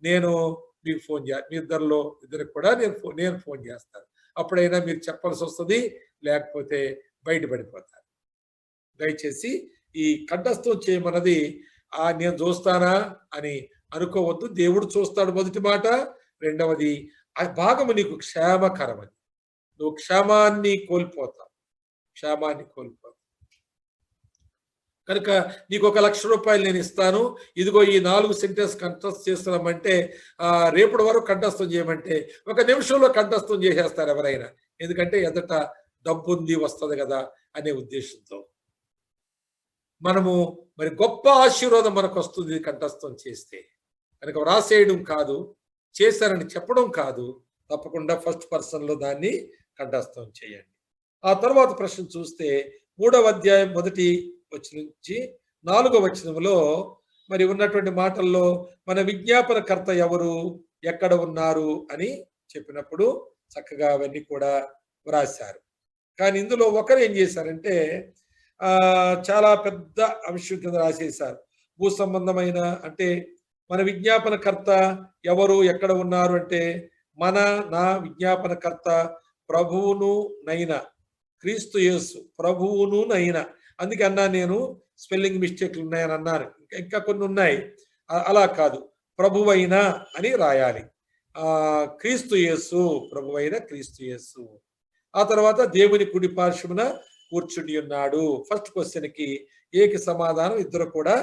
నేను మీకు ఫోన్ చేయాలి, మీ ఇద్దరిలో ఇద్దరికి కూడా నేను ఫోన్ చేస్తాను. అప్పుడైనా మీరు చెప్పాల్సి వస్తుంది, లేకపోతే బయటపడిపోతారు. దయచేసి ఈ కంఠస్థం చేయమన్నది నేను చూస్తానా అని అనుకోవద్దు. దేవుడు చూస్తాడు, మొదటి మాట. రెండవది, ఆ భాగము నీకు క్షేమకరమని, నువ్వు క్షేమాన్ని కోల్పోతావు, క్షేమాన్ని కోల్పోతావు. కనుక నీకు 1 లక్ష రూపాయలు నేను ఇస్తాను, ఇదిగో ఈ 4 సెంటెన్స్ కంఠస్థం చేస్తున్నామంటే రేపటి వరకు కంఠస్థం చేయమంటే 1 నిమిషంలో కంఠస్థం చేసేస్తారు ఎవరైనా. ఎందుకంటే ఎదుట డబ్బు ఉంది, వస్తుంది కదా అనే ఉద్దేశంతో. మనము మరి గొప్ప ఆశీర్వాదం మనకు వస్తుంది కంఠస్థం చేస్తే. కనుక వ్రాసేయడం కాదు, చేశారని చెప్పడం కాదు, తప్పకుండా ఫస్ట్ పర్సన్ లో దాన్ని కంఠస్థం చేయండి. ఆ తర్వాత ప్రశ్న చూస్తే 3వ అధ్యాయం 1వ వచనం నుంచి 4వ వచనంలో మరి ఉన్నటువంటి మాటల్లో మన విజ్ఞాపనకర్త ఎవరు, ఎక్కడ ఉన్నారు అని చెప్పినప్పుడు చక్కగా అవన్నీ కూడా వ్రాశారు. కానీ ఇందులో ఒకరు ఏం చేశారంటే చాలా పెద్ద అంశం కింద రాసేశారు. భూ సంబంధమైన, అంటే మన విజ్ఞాపనకర్త ఎవరు, ఎక్కడ ఉన్నారు అంటే నా విజ్ఞాపనకర్త ప్రభువును నైనా క్రీస్తు యేసు, ప్రభువును నైనా. అందుకే అన్నా నేను స్పెల్లింగ్ మిస్టేక్లు ఉన్నాయని అన్నాను, ఇంకా కొన్ని ఉన్నాయి. అలా కాదు, ప్రభువైన అని రాయాలి. క్రీస్తు యేసు, ప్రభువైన క్రీస్తు యేసు. ఆ తర్వాత దేవుని కుడి పార్శ్వమున కూర్చుని ఉన్నాడు. ఫస్ట్ క్వశ్చన్ కి ఏకి సమాధానం ఇద్దరు కూడా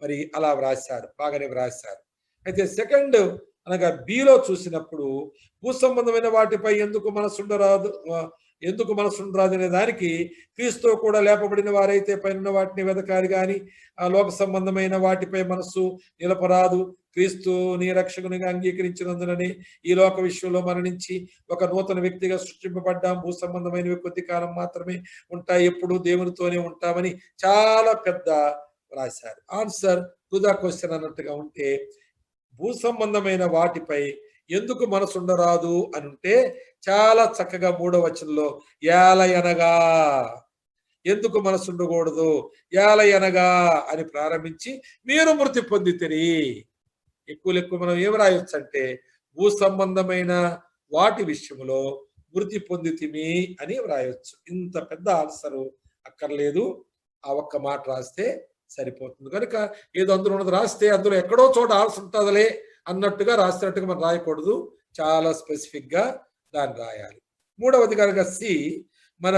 మరి అలా వ్రాశారు, బాగానే వ్రాశారు. అయితే సెకండ్ అనగా బిలో చూసినప్పుడు భూ సంబంధమైన వాటిపై ఎందుకు మనసుండరాదు అనే దానికి క్రీస్తు కూడా లేపబడిన వారైతే పైన వాటిని వెదకాలి గాని ఆ లోక సంబంధమైన వాటిపై మనస్సు నిలపరాదు. క్రీస్తు నీ రక్షకునిగా అంగీకరించినందునని ఈ లోక విషయంలో మరణించి ఒక నూతన వ్యక్తిగా సృష్టింపబడ్డాం. భూ సంబంధమైనవి కొద్ది కాలం మాత్రమే ఉంటాయి, ఎప్పుడు దేవునితోనే ఉంటామని చాలా పెద్ద రాశారు. ఆన్సర్ టు ద క్వశ్చన్ అన్నట్టుగా ఉంటే భూ సంబంధమైన వాటిపై ఎందుకు మనసు ఉండరాదు అని ఉంటే చాలా చక్కగా 3వ వచనంలో ఏలయనగా ఎందుకు మనసు ఉండకూడదు, ఏలయనగా అని ప్రారంభించి మీరు మృతి పొందితిరి. ఎక్కువ మనం ఏం రాయొచ్చు అంటే భూ సంబంధమైన వాటి విషయంలో మృతి పొందితిమి అని వ్రాయొచ్చు. ఇంత పెద్ద ఆన్సరు అక్కర్లేదు, ఆ ఒక్క మాట రాస్తే సరిపోతుంది. కనుక ఏదో అందులో ఉన్నది రాస్తే అందులో ఎక్కడో చోట ఆన్సర్ ఉంటుందిలే అన్నట్టుగా రాసినట్టుగా మనం రాయకూడదు, చాలా స్పెసిఫిక్ గా దాన్ని రాయాలి. 3వది కనుక సి మన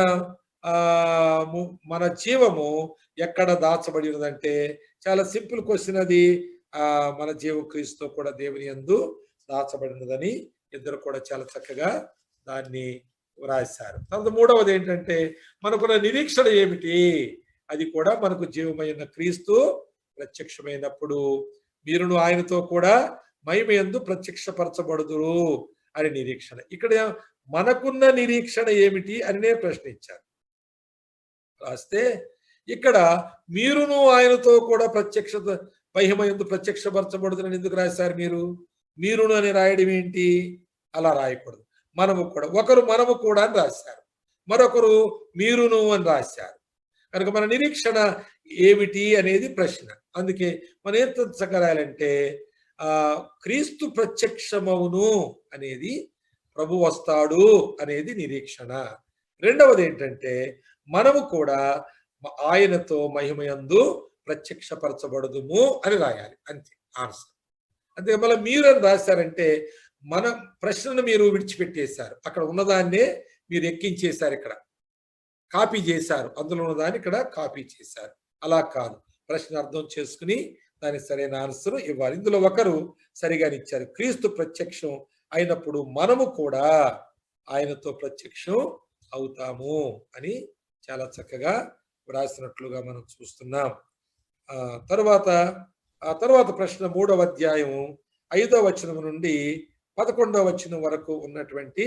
మన జీవము ఎక్కడ దాచబడి ఉన్నదంటే చాలా సింపుల్ క్వశ్చన్ అది. మన జీవం క్రీస్తు కూడా దేవుని యందు దాచబడినదని ఇద్దరు కూడా చాలా చక్కగా దాన్ని వ్రాశారు. తర్వాత 3వది ఏంటంటే మనకున్న నిరీక్షణ ఏమిటి, అది కూడా మనకు జీవమైన క్రీస్తు ప్రత్యక్షమైనప్పుడు మీరును ఆయనతో కూడా మహిమ యందు ప్రత్యక్షపరచబడుదురు అని నిరీక్షణ. ఇక్కడ మనకున్న నిరీక్షణ ఏమిటి అని ప్రశ్నించారు. రాస్తే ఇక్కడ మీరును ఆయనతో కూడా మహిమ యందు ప్రత్యక్షపరచబడుదురని ఎందుకు రాశారు? మీరును అని రాయడం ఏంటి? అలా రాయకూడదు. మనము కూడా, ఒకరు మనము కూడా అని రాశారు, మరొకరు మీరును అని రాశారు. కనుక మన నిరీక్షణ ఏమిటి అనేది ప్రశ్న. అందుకే మనం ఏం రాయాలంటే క్రీస్తు ప్రత్యక్షమవును అనేది, ప్రభు వస్తాడు అనేది నిరీక్షణ. రెండవది ఏంటంటే మనము కూడా ఆయనతో మహిమయందు ప్రత్యక్షపరచబడుదుము అని రాయాలి. అంతే ఆన్సర్. అంతే. మళ్ళీ మీరు అని రాశారంటే మన ప్రశ్నను మీరు విడిచిపెట్టేశారు, అక్కడ ఉన్నదాన్నే మీరు ఎక్కించేశారు, ఇక్కడ కాపీ చేశారు, అందులో ఉన్నదాన్ని ఇక్కడ కాపీ చేశారు. అలా కాదు, ప్రశ్న అర్థం చేసుకుని దానికి సరైన ఆన్సర్ ఇవ్వాలి. ఇందులో ఒకరు సరిగానే ఇచ్చారు, క్రీస్తు ప్రత్యక్షం అయినప్పుడు మనము కూడా ఆయనతో ప్రత్యక్షం అవుతాము అని చాలా చక్కగా వ్రాసినట్లుగా మనం చూస్తున్నాం. తర్వాత ప్రశ్న 3వ అధ్యాయం 5వ వచనం నుండి 11వ వచనం వరకు ఉన్నటువంటి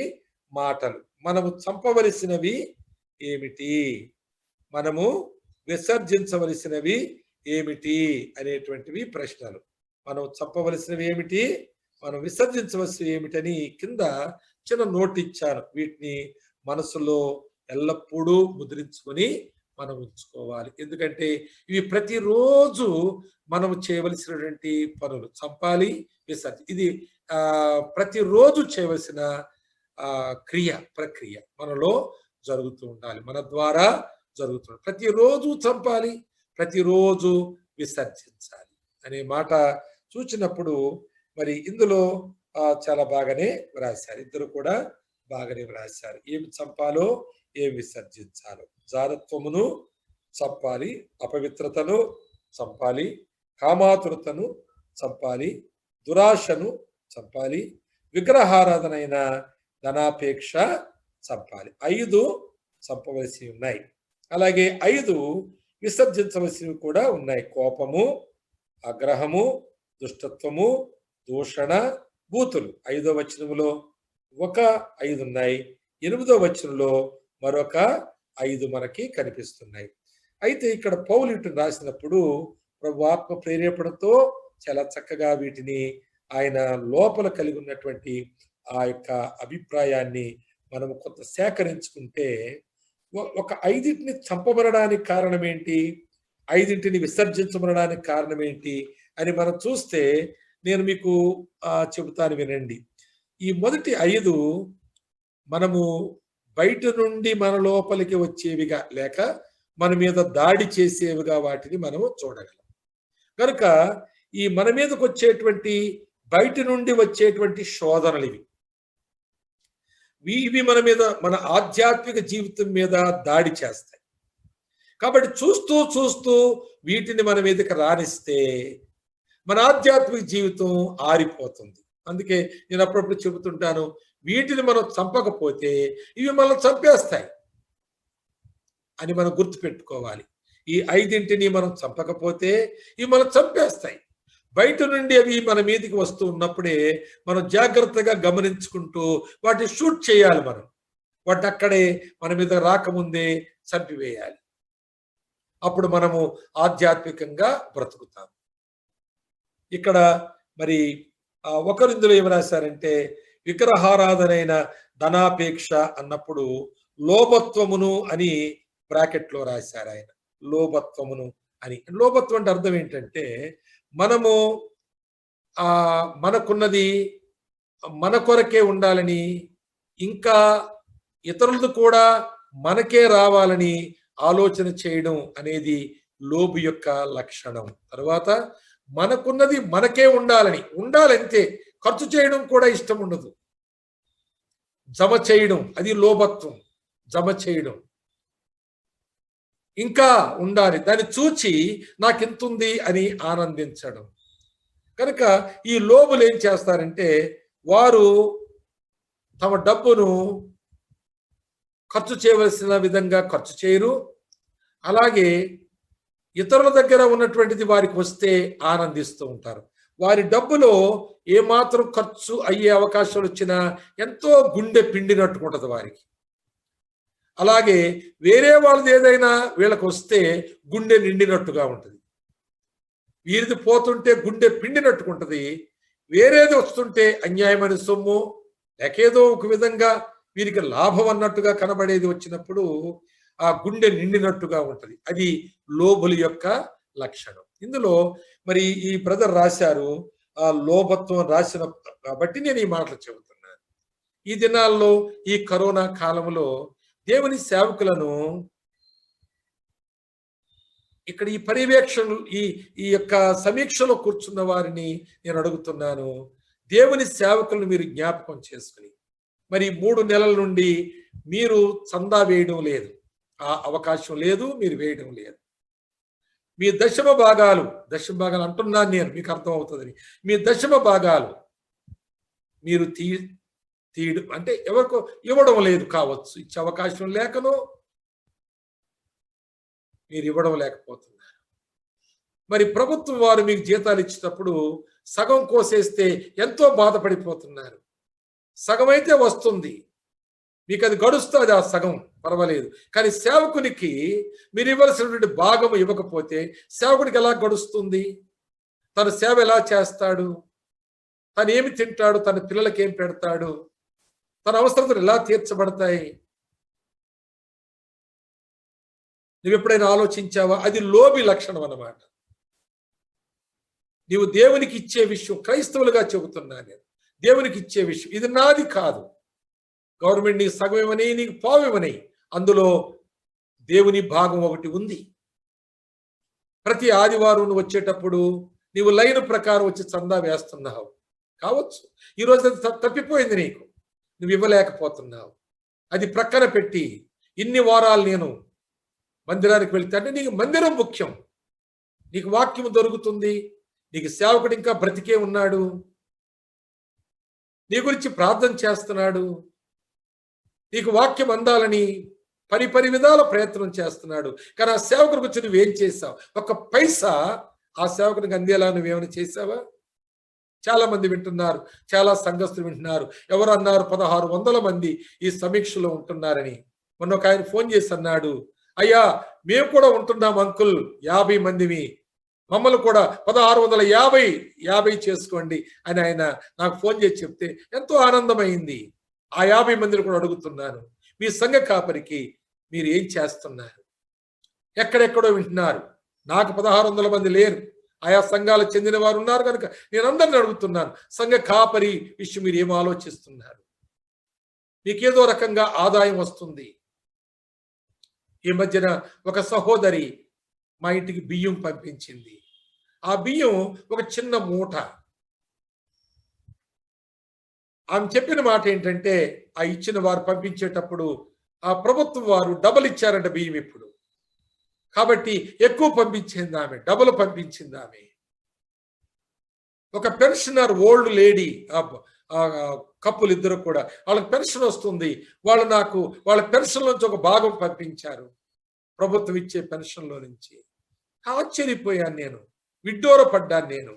మాటలు. మనము చంపవలసినవి ఏమిటి, మనము విసర్జించవలసినవి ఏమిటి అనేటువంటివి ప్రశ్నలు. మనం చంపవలసినవి ఏమిటి, మనం విసర్జించవలసినవి ఏమిటని కింద చిన్న నోట్ ఇచ్చాను. వీటిని మనసులో ఎల్లప్పుడూ ముద్రించుకొని మనం ఉంచుకోవాలి. ఎందుకంటే ఇవి ప్రతిరోజు మనము చేయవలసినటువంటి పనులు. చంపాలి, ఇది ప్రతిరోజు చేయవలసిన ప్రక్రియ మనలో జరుగుతూ ఉండాలి, మన ద్వారా జరుగుతుంది. ప్రతిరోజు చంపాలి, ప్రతిరోజు విసర్జించాలి అనే మాట చూచినప్పుడు మరి ఇందులో చాలా బాగానే వ్రాశారు, ఇద్దరు కూడా బాగానే వ్రాశారు. ఏమి చంపాలో ఏమి విసర్జించాలో. జారత్వమును చంపాలి, అపవిత్రతను చంపాలి, కామాతురతను చంపాలి, దురాశను చంపాలి, విగ్రహారాధనైన ధనాపేక్ష చంపాలి. 5 చంపవలసి ఉన్నాయి. అలాగే 5 విసర్జించవలసినవి కూడా ఉన్నాయి. కోపము, ఆగ్రహము, దుష్టత్వము, దూషణ, బూతులు. 5వ వచనంలో ఒక 5 ఉన్నాయి, 8వ వచనంలో మరొక 5 మనకి కనిపిస్తున్నాయి. అయితే ఇక్కడ పౌలు ఇటు రాసినప్పుడు ప్రభు ఆత్మ ప్రేరేపణతో చాలా చక్కగా వీటిని ఆయన లోపల కలిగి ఉన్నటువంటి ఆ యొక్క అభిప్రాయాన్ని మనము కొంత సేకరించుకుంటే ఒక 5ని చంపబడడానికి కారణం ఏంటి, 5ని విసర్జించబడడానికి కారణం ఏంటి అని మనం చూస్తే నేను మీకు చెబుతాను, వినండి. ఈ మొదటి 5 మనము బయట నుండి మన లోపలికి వచ్చేవిగా లేక మన మీద దాడి చేసేవిగా వాటిని మనము చూడగలం. కనుక ఈ మన మీదకి వచ్చేటువంటి బయట నుండి వచ్చేటువంటి శోధనలు ఇవి మన మీద, మన ఆధ్యాత్మిక జీవితం మీద దాడి చేస్తాయి. కాబట్టి చూస్తూ చూస్తూ వీటిని మన మీదకి రానిస్తే మన ఆధ్యాత్మిక జీవితం ఆరిపోతుంది. అందుకే నేను అప్పుడప్పుడు చెబుతుంటాను, వీటిని మనం చంపకపోతే ఇవి మనల్ని చంపేస్తాయి అని మనం గుర్తుపెట్టుకోవాలి. ఈ 5ంటిని మనం చంపకపోతే ఇవి మనం చంపేస్తాయి. బయట నుండి అవి మన మీదకి వస్తూ ఉన్నప్పుడే మనం జాగ్రత్తగా గమనించుకుంటూ వాటిని షూట్ చేయాలి. వాటిని అక్కడే మన మీద రాకముందే చంపివేయాలి. అప్పుడు మనము ఆధ్యాత్మికంగా బ్రతుకుతాం. ఇక్కడ మరి ఒకరు ఇందులో ఏమి రాశారంటే, విగ్రహారాధనైన ధనాపేక్ష అన్నప్పుడు లోభత్వమును అని బ్రాకెట్లో రాశారు ఆయన. లోభత్వమును అని. లోభత్వం అంటే అర్థం ఏంటంటే, మనము మనకున్నది మన కొరకే ఉండాలని, ఇంకా ఇతరులది కూడా మనకే రావాలని ఆలోచన చేయడం అనేది లోభు యొక్క లక్షణం. తర్వాత మనకున్నది మనకే ఉండాలంతే. ఖర్చు చేయడం కూడా ఇష్టం ఉండదు. జమ చేయడం అది లోభత్వం. జమ చేయడం, ఇంకా ఉండాలి, దాన్ని చూచి నాకెంతుంది అని ఆనందించడం. కనుక ఈ లోబులు ఏం చేస్తారంటే, వారు తమ డబ్బును ఖర్చు చేయవలసిన విధంగా ఖర్చు చేయరు. అలాగే ఇతరుల దగ్గర ఉన్నటువంటిది వారికి వస్తే ఆనందిస్తూ ఉంటారు. వారి డబ్బులో ఏమాత్రం ఖర్చు అయ్యే అవకాశాలు వచ్చినా ఎంతో గుండె పిండినట్టుకుంటుంది వారికి. అలాగే వేరే వాళ్ళది ఏదైనా వీళ్ళకి వస్తే గుండె నిండినట్టుగా ఉంటుంది. వీరిది పోతుంటే గుండె పిండినట్టుకుంటుంది. వేరేది వస్తుంటే అన్యాయమైన సొమ్ము లేకేదో ఒక విధంగా వీరికి లాభం అన్నట్టుగా కనబడేది వచ్చినప్పుడు ఆ గుండె నిండినట్టుగా ఉంటుంది. అది లోభుల యొక్క లక్షణం. ఇందులో మరి ఈ బ్రదర్ రాశారు, ఆ లోభత్వం రాసిన కాబట్టి నేను ఈ మాటలు చెబుతున్నాను. ఈ దినాల్లో ఈ కరోనా కాలంలో దేవుని సేవకులను ఇక్కడ ఈ పర్యవేక్షణ ఈ యొక్క సమీక్షలో కూర్చున్న వారిని నేను అడుగుతున్నాను, దేవుని సేవకులను మీరు జ్ఞాపకం చేసుకుని, మరి 3 నెలల నుండి మీరు చందా వేయడం లేదు, ఆ అవకాశం లేదు, మీరు వేయడం లేదు. మీ దశమ భాగాలు అంటున్నాను నేను, మీకు అర్థం అవుతుందని. మీ దశమ భాగాలు మీరు తీయడం అంటే ఎవరికో ఇవ్వడం లేదు కావచ్చు, ఇచ్చే అవకాశం లేకనో మీరు ఇవ్వడం లేకపోతున్నారు. మరి ప్రభుత్వం వారు మీకు జీతాలు ఇచ్చేటప్పుడు సగం కోసేస్తే ఎంతో బాధపడిపోతున్నారు. సగం అయితే వస్తుంది, మీకు అది గడుస్తుంది, ఆ సగం పర్వాలేదు. కానీ సేవకునికి మీరు ఇవ్వాల్సినటువంటి భాగం ఇవ్వకపోతే సేవకునికి ఎలా గడుస్తుంది? తన సేవ ఎలా చేస్తాడు? తను ఏమి తింటాడు? తన పిల్లలకి ఏం పెడతాడు? తన అవసరతలు ఎలా తీర్చబడతాయి? నువ్వు ఎప్పుడైనా ఆలోచించావా? అది లోబి లక్షణం అన్నమాట. నీవు దేవునికి ఇచ్చే విషయం, క్రైస్తవులుగా చెబుతున్నా నేను, దేవునికి ఇచ్చే విషయం ఇది నాది కాదు. గవర్నమెంట్ నీకు సగం ఇవ్వని, నీకు పావు ఇవ్వని, అందులో దేవుని భాగం ఒకటి ఉంది. ప్రతి ఆదివారం నువ్వు వచ్చేటప్పుడు నీవు లైన్ ప్రకారం వచ్చి చందా వేస్తున్నావు కావచ్చు. ఈరోజు అది తప్పిపోయింది, నీకు నువ్వు ఇవ్వలేకపోతున్నావు. అది ప్రక్కన పెట్టి ఇన్ని వారాలు నేను మందిరానికి వెళ్తే, అంటే నీకు మందిరం ముఖ్యం, నీకు వాక్యం దొరుకుతుంది, నీకు సేవకుడు ఇంకా బ్రతికే ఉన్నాడు, నీ గురించి ప్రార్థన చేస్తున్నాడు, నీకు వాక్యం అందాలని పరి విధాల ప్రయత్నం చేస్తున్నాడు. కానీ ఆ సేవకుడి గురించి నువ్వేం చేసావు? ఒక పైసా ఆ సేవకునికి అందేలా నువ్వేమైనా చేసావా? చాలా మంది వింటున్నారు, చాలా సంఘస్థులు వింటున్నారు. ఎవరు అన్నారు 1600 మంది ఈ సమీక్షలో ఉంటున్నారని. మొన్న ఒక ఆయన ఫోన్ చేసి అన్నాడు, అయ్యా మేము కూడా ఉంటున్నాం అంకుల్, 50 మందివి, మమ్మల్ని కూడా 1650 చేసుకోండి అని ఆయన నాకు ఫోన్ చేసి చెప్తే ఎంతో ఆనందమైంది. ఆ 50 మందిని కూడా అడుగుతున్నాను, మీ సంఘ కాపరికి మీరు ఏం చేస్తున్నారు? ఎక్కడెక్కడో వింటున్నారు, నాకు 1600 మంది లేరు, ఆయా సంఘాలకు చెందిన వారు ఉన్నారు కనుక నేను అందరిని అడుగుతున్నాను, సంఘ కాపరి విషయం మీరు ఏం ఆలోచిస్తున్నారు? మీకేదో రకంగా ఆదాయం వస్తుంది. ఈ మధ్యన ఒక సహోదరి మా ఇంటికి బియ్యం పంపించింది. ఆ బియ్యం ఒక చిన్న మూట. ఆమె చెప్పిన మాట ఏంటంటే, ఆ ఇచ్చిన వారు పంపించేటప్పుడు ఆ ప్రభుత్వం వారు డబల్ ఇచ్చారంట బియ్యం. ఇప్పుడు కాబట్టి ఎక్కువ పంపించింది ఆమె, డబుల్ పంపించింది ఆమె. ఒక పెన్షనర్ ఓల్డ్ లేడీ, కప్పులు ఇద్దరు కూడా వాళ్ళకి పెన్షన్ వస్తుంది, వాళ్ళు నాకు వాళ్ళ పెన్షన్ నుంచి ఒక భాగం పంపించారు, ప్రభుత్వం ఇచ్చే పెన్షన్లో నుంచి. ఆశ్చర్యపోయాను నేను, విడ్డూరపడ్డాను నేను.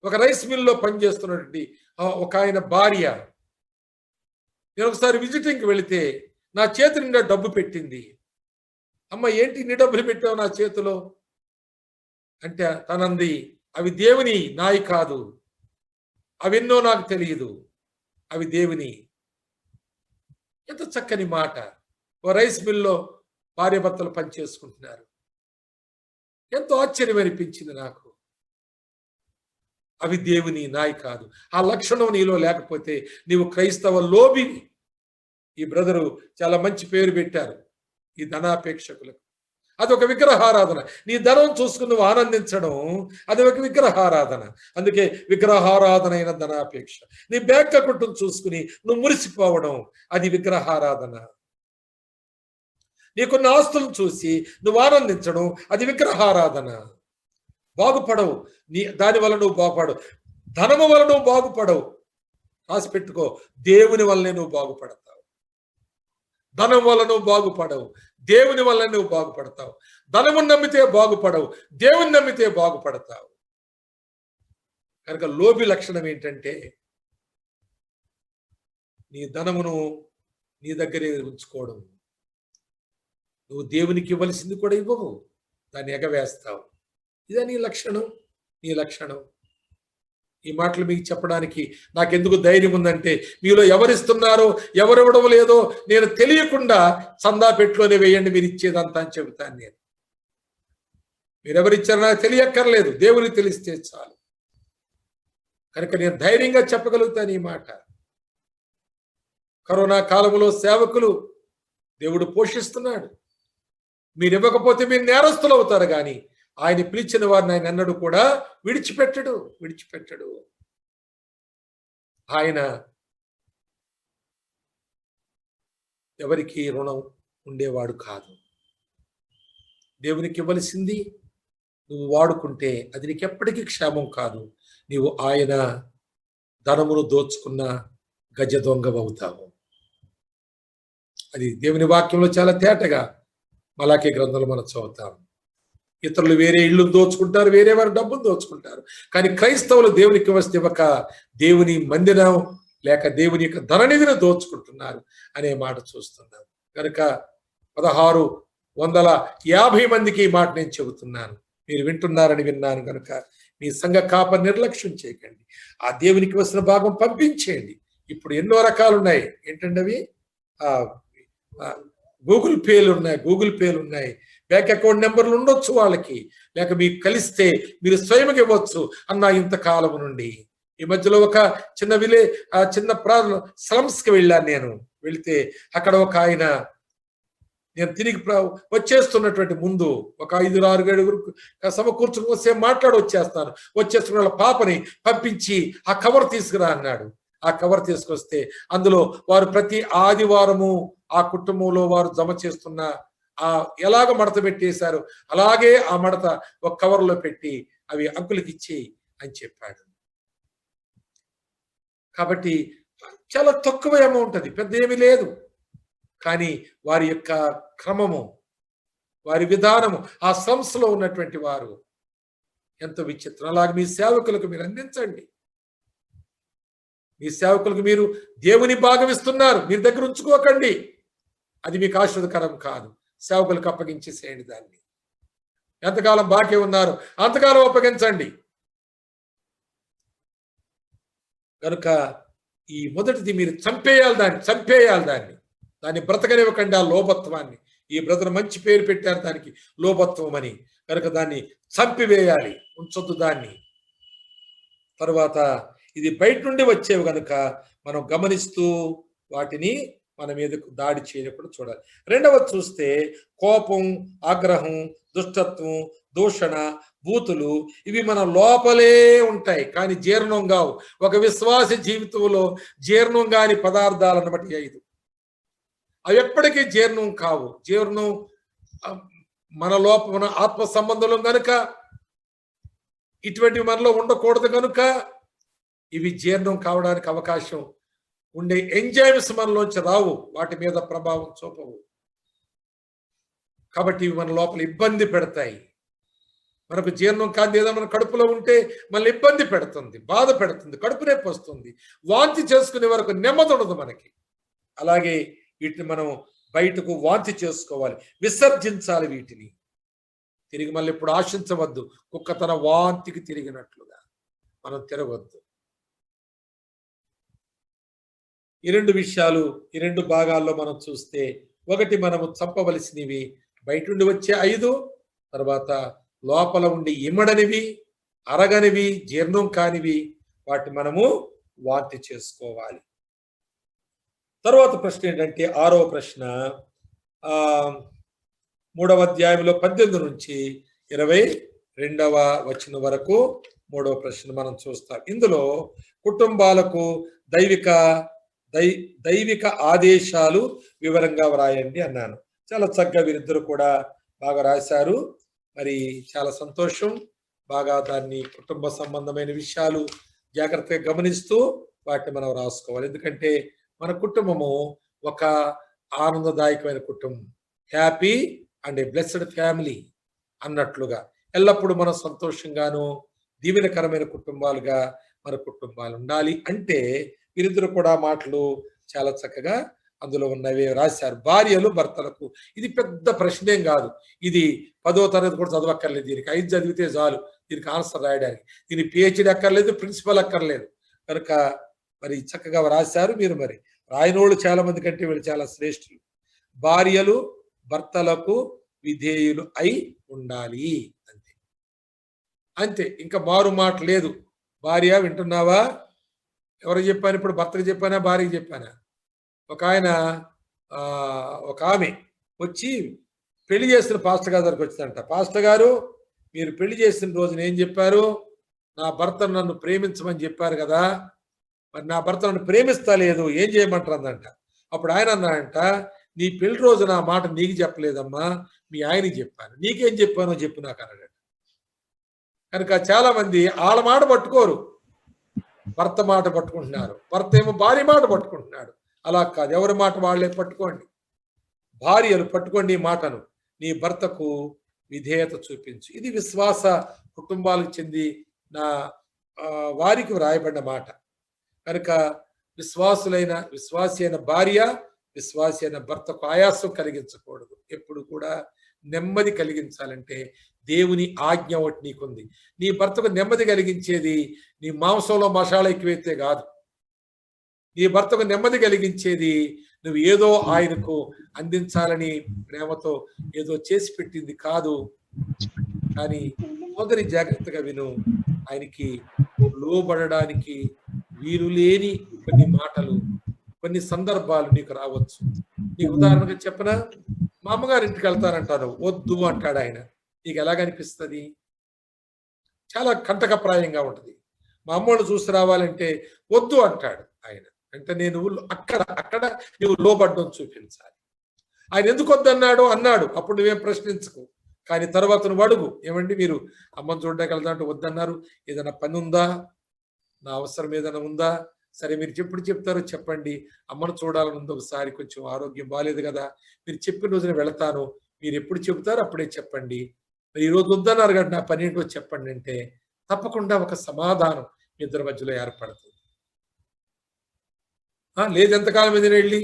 ఒక రైస్ మిల్లో పనిచేస్తున్నటువంటి ఒక ఆయన భార్య, నేను ఒకసారి విజిటింగ్కి వెళితే నా చేతి నిండా డబ్బు పెట్టింది. అమ్మ ఏంటి ఇన్ని డబ్బులు పెట్టావు నా చేతిలో అంటే తనంది, అవి దేవుని నాయి కాదు, అవెన్నో నాకు తెలియదు, అవి దేవుని. ఎంత చక్కని మాట. ఓ రైస్ మిల్లో భార్యాభర్తలు పనిచేసుకుంటున్నారు. ఎంతో ఆశ్చర్యం అనిపించింది నాకు. అవి దేవుని నాయి కాదు. ఆ లక్షణం నీలో లేకపోతే నీవు క్రైస్తవ లోబివి. ఈ బ్రదరు చాలా మంచి పేరు పెట్టారు ఈ ధనాపేక్షకులకు. అది ఒక విగ్రహారాధన. నీ ధనం చూసుకుని నువ్వు ఆనందించడం అది ఒక విగ్రహారాధన. అందుకే విగ్రహారాధన అయిన ధనాపేక్ష. నీ బ్యాంక్ అకౌంట్ చూసుకుని నువ్వు మురిసిపోవడం అది విగ్రహారాధన. నీకున్న ఆస్తులను చూసి నువ్వు ఆనందించడం అది విగ్రహారాధన. బాగుపడవు, దాని వల్ల నువ్వు బాగుపడవు. ధనము వల్ల నువ్వు బాగుపడవు. రాసి పెట్టుకో, దేవుని వల్లనే నువ్వు బాగుపడతావు. ధనం వల్ల నువ్వు బాగుపడవు, దేవుని వల్ల నువ్వు బాగుపడతావు. ధనము నమ్మితే బాగుపడవు, దేవుని నమ్మితే బాగుపడతావు. కనుక లోభి లక్షణం ఏంటంటే నీ ధనమును నీ దగ్గరే ఉంచుకోవడం. నువ్వు దేవునికి ఇవ్వవలసింది కూడా ఇవ్వవు, దాన్ని ఎగవేస్తావు. ఇదే నీ లక్షణం, నీ లక్షణం. ఈ మాటలు మీకు చెప్పడానికి నాకెందుకు ధైర్యం ఉందంటే మీలో ఎవరిస్తున్నారో ఎవరివ్వడం లేదో నేను తెలియకుండా చందా పెట్టులోనే వేయండి మీరు ఇచ్చేదంతా అని చెబుతాను నేను. మీరెవరిచ్చారో నాకు తెలియక్కర్లేదు, దేవునికి తెలిస్తే చాలు. కనుక నేను ధైర్యంగా చెప్పగలుగుతాను ఈ మాట. కరోనా కాలంలో సేవకులు దేవుడు పోషిస్తున్నాడు. మీరు ఇవ్వకపోతే మీరు నేరస్తులు అవుతారు, కానీ ఆయన పిలిచిన వారిని ఆయన అన్నడు కూడా విడిచిపెట్టడు. ఆయన ఎవరికి రుణం ఉండేవాడు కాదు. దేవునికి ఇవ్వవలసింది నువ్వు వాడుకుంటే అది నీకు ఎప్పటికీ క్షేమం కాదు. నీవు ఆయన ధనమును దోచుకున్న గజ దొంగవవుతావు. అది దేవుని వాక్యంలో చాలా తేటగా మలాకీ గ్రంథంలో మనం చదువుతాం. ఇతరులు వేరే ఇళ్ళు దోచుకుంటారు, వేరే వారి డబ్బును దోచుకుంటారు, కానీ క్రైస్తవులు దేవునికి వస్తే ఒక దేవుని మందిరం లేక దేవుని యొక్క ధననిధిని దోచుకుంటున్నారు అనే మాట చూస్తున్నాం. కనుక 1650 మందికి ఈ మాట నేను చెబుతున్నాను. మీరు వింటున్నారని విన్నాను. కనుక మీ సంఘ కాప నిర్లక్ష్యం చేయకండి. ఆ దేవునికి వస్తున్న భాగం పంపించేయండి. ఇప్పుడు ఎన్నో రకాలు ఉన్నాయి. ఏంటండి అవి? గూగుల్ పేలు ఉన్నాయి, బ్యాంక్ అకౌంట్ నెంబర్లు ఉండొచ్చు వాళ్ళకి, లేక మీకు కలిస్తే మీరు స్వయంగా ఇవ్వచ్చు అన్న ఇంతకాలం నుండి. ఈ మధ్యలో ఒక చిన్న స్లమ్స్కి వెళ్ళాను నేను. వెళితే అక్కడ ఒక ఆయన, నేను తిరిగి వచ్చేస్తున్నటువంటి ముందు ఒక 5-6 సమకూర్చుకుని వస్తే మాట్లాడి వచ్చేస్తున్న వాళ్ళ పాపని పంపించి ఆ కవర్ తీసుకురా అన్నాడు. ఆ కవర్ తీసుకొస్తే అందులో వారు ప్రతి ఆదివారము ఆ కుటుంబంలో వారు జమ చేస్తున్న ఎలాగ మడత పెట్టేశారు అలాగే ఆ మడత ఒక కవర్లో పెట్టి అవి అంకులకి ఇచ్చి అని చెప్పాడు. కాబట్టి చాలా తక్కువ అమౌంట్, అది పెద్ద ఏమీ లేదు. కానీ వారి యొక్క క్రమము, వారి విధానము, ఆ సంస్థలో ఉన్నటువంటి వారు ఎంతో విచిత్రం. అలాగే మీ సేవకులకు మీరు అందించండి. మీ సేవకులకు మీరు దేవుని భాగం ఇస్తున్నారు, మీరు దగ్గర ఉంచుకోకండి. అది మీకు ఆశ్రదకరం కాదు. సేవకులకు అప్పగించేసేయండి దాన్ని. ఎంతకాలం బాకీ ఉన్నారు అంతకాలం అప్పగించండి. కనుక ఈ మొదటిది మీరు చంపేయాలి దాన్ని బ్రతకనివ్వకండి. ఆ లోభత్వాన్ని, ఈ బ్రదర్ మంచి పేరు పెట్టారు దానికి లోభత్వం అని, కనుక దాన్ని చంపివేయాలి, ఉంచొద్దు దాన్ని. తరువాత ఇది బయట నుండి వచ్చేవి కనుక మనం గమనిస్తూ వాటిని మన మీదకు దాడి చేయకుండా చూడాలి. రెండవది చూస్తే కోపం, ఆగ్రహం, దుష్టత్వం, దూషణ, బూతులు ఇవి మన లోపలే ఉంటాయి, కానీ జీర్ణం కావు. ఒక విశ్వాస జీవితంలో జీర్ణం కాని పదార్థాలను బట్టి 5 అవి ఎప్పటికీ జీర్ణం కావు. జీర్ణం మన లోపల మన ఆత్మ సంబంధంలో కనుక ఇటువంటివి మనలో ఉండకూడదు కనుక ఇవి జీర్ణం కావడానికి అవకాశం ఉండే ఎంజైమ్స్ మనలోంచి రావు, వాటి మీద ప్రభావం చూపవు. కాబట్టి ఇవి మన లోపల ఇబ్బంది పెడతాయి. మనకు జీర్ణం కాదు ఏదో మన కడుపులో ఉంటే మనల్ని ఇబ్బంది పెడుతుంది, బాధ పెడుతుంది, కడుపు నొప్పి వస్తుంది, వాంతి చేసుకునే వరకు నెమ్మది ఉండదు మనకి. అలాగే వీటిని మనం బయటకు వాంతి చేసుకోవాలి, విసర్జించాలి వీటిని. తిరిగి మళ్ళీ ఇప్పుడు ఆశించవద్దు, కుక్క తన వాంతికి తిరిగినట్లుగా మనం తిరగవద్దు. ఈ రెండు విషయాలు ఈ రెండు భాగాల్లో మనం చూస్తే, ఒకటి మనము చంపవలసినవి బయట నుండి వచ్చే 5, తర్వాత లోపల ఉండి ఇమ్మడనివి, అరగనివి, జీర్ణం కానివి, వాటి మనము వాంతి చేసుకోవాలి. తర్వాత ప్రశ్న ఏంటంటే 6వ ప్రశ్న 3వ అధ్యాయంలో 18 నుంచి 22వ వచనం వరకు 3వ ప్రశ్న మనం చూస్తాం. ఇందులో కుటుంబాలకు దైవిక ఆదేశాలు వివరంగా వ్రాయండి అన్నాను. చాలా చక్కగా వీరిద్దరు కూడా బాగా రాశారు. మరి చాలా సంతోషం. బాగా దాన్ని కుటుంబ సంబంధమైన విషయాలు జాగ్రత్తగా గమనిస్తూ వాటిని మనం రాసుకోవాలి. ఎందుకంటే మన కుటుంబము ఒక ఆనందదాయకమైన కుటుంబం, happy and a blessed family అన్నట్లుగా ఎల్లప్పుడూ మనం సంతోషంగాను దీవెనకరమైన కుటుంబాలుగా మన కుటుంబాలు ఉండాలి. అంటే వీరిద్దరు కూడా మాటలు చాలా చక్కగా అందులో ఉన్నవి రాశారు. భార్యలు భర్తలకు, ఇది పెద్ద ప్రశ్నేం కాదు, ఇది 10వ తరగతి కూడా చదవక్కర్లేదు, దీనికి 5 చదివితే చాలు దీనికి ఆన్సర్ రాయడానికి. దీనికి పిహెచ్డి అక్కర్లేదు, ప్రిన్సిపల్ అక్కర్లేదు. కనుక మరి చక్కగా రాశారు. మీరు మరి రాయనోళ్ళు చాలా మంది కంటే వీళ్ళు చాలా శ్రేష్ఠులు. భార్యలు భర్తలకు విధేయులు అయి ఉండాలి, అంతే అంతే, ఇంకా మారు మాట లేదు. భార్య వింటున్నావా? ఎవరు చెప్పాను ఇప్పుడు? భర్తకు చెప్పానా, భార్యకి చెప్పానా? ఒక ఆమె వచ్చి పెళ్లి చేసిన పాస్టర్ గారి దగ్గరికి వచ్చిందంట. పాస్టర్ గారు, మీరు పెళ్లి చేసిన రోజున ఏం చెప్పారు? నా భర్త నన్ను ప్రేమించమని చెప్పారు కదా, మరి నా భర్త నన్ను ప్రేమిస్తా లేదు, ఏం చేయమంటారందంట. అప్పుడు ఆయన అన్నాడంట, నీ పెళ్లి రోజు నా మాట నీకు చెప్పలేదమ్మా, మీ ఆయనకి చెప్పాను. నీకేం చెప్పానో చెప్పు నాకు అన్నాడు. కనుక చాలా మంది వాళ్ళ మాట పట్టుకోరు, భర్త మాట పట్టుకుంటున్నారు. భర్త ఏమో భార్య మాట పట్టుకుంటున్నాడు. అలా కాదు, ఎవరి మాట వాళ్ళే పట్టుకోండి. భార్యలు పట్టుకోండి ఈ మాటను, నీ భర్తకు విధేయత చూపించు. ఇది విశ్వాస కుటుంబాలకు చెంది వారికి వ్రాయబడిన మాట. కనుక విశ్వాసి అయిన భార్య, విశ్వాసి అయిన భర్తకు ఆయాసం కలిగించకూడదు. ఎప్పుడు కూడా నెమ్మది కలిగించాలంటే దేవుని ఆజ్ఞ ఒకటి నీకుంది. నీ భర్తకు నెమ్మది కలిగించేది నీ మాంసంలో మసాలా ఎక్కువైతే కాదు. నీ భర్తకు నెమ్మది కలిగించేది నువ్వు ఏదో ఆయనకు అందించాలని ప్రేమతో ఏదో చేసి పెట్టింది కాదు. కానీ సోదరి జాగ్రత్తగా విను, ఆయనకి లోబడడానికి వీలు లేని కొన్ని మాటలు, కొన్ని సందర్భాలు నీకు రావచ్చు. నీకు ఉదాహరణగా చెప్పనా, మా అమ్మగారి ఇంటికి వెళ్తానంటాను, వద్దు అంటాడు ఆయన. నీకు ఎలాగనిపిస్తుంది? చాలా కంటకప్రాయంగా ఉంటుంది. మా అమ్మోళ్ళు చూసి రావాలంటే వద్దు అంటాడు ఆయన. అంటే నేను అక్కడ నువ్వు లోబడ్డం చూపించాలి. ఆయన ఎందుకు వద్దన్నాడు అన్నాడు, అప్పుడు నువ్వేం ప్రశ్నించకు. కానీ తర్వాత నువ్వు అడుగు, ఏమండి మీరు అమ్మని చూడడానికి వెళ్తాంటే వద్దన్నారు, ఏదైనా పని ఉందా, నా అవసరం ఏదైనా ఉందా? సరే మీరు ఎప్పుడు చెప్తారో చెప్పండి, అమ్మను చూడాలని ఉంది, ఒకసారి కొంచెం ఆరోగ్యం బాగాలేదు కదా, మీరు చెప్పిన రోజున వెళతాను, మీరు ఎప్పుడు చెబుతారో అప్పుడే చెప్పండి. మరి ఈరోజు వద్దన్నారు కదా, నా పని ఏంటో చెప్పండి అంటే తప్పకుండా ఒక సమాధానం ఇద్దరి మధ్యలో ఏర్పడుతుంది. లేదు ఎంతకాలం మీద వెళ్ళి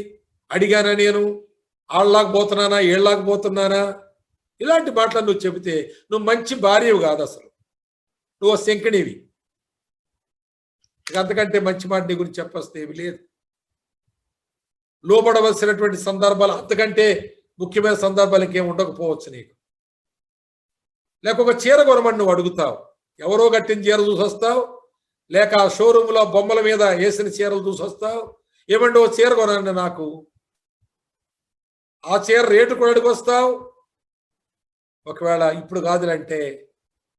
అడిగానా, నేను ఆళ్ళలాగపోతున్నానా, ఏళ్ళలాగపోతున్నానా, ఇలాంటి మాటలు నువ్వు చెబితే నువ్వు మంచి భార్యవు కాదు, అసలు నువ్వు శంకిణివి. అంతకంటే మంచి మాట నీ గురించి చెప్పొస్తే ఏమి లేదు. లోబడవలసినటువంటి సందర్భాలు అంతకంటే ముఖ్యమైన సందర్భాలు ఇంకేం ఉండకపోవచ్చు నీకు. లేక ఒక చీర కొనమని నువ్వు అడుగుతావు, ఎవరో కట్టిన చీర చూసొస్తావు, లేక షోరూంలో బొమ్మల మీద వేసిన చీరలు చూసొస్తావు. ఏమండి ఓ చీర కొనండి నాకు, ఆ చీర రేటు కూడా అడిగొస్తావు. ఒకవేళ ఇప్పుడు కాదులంటే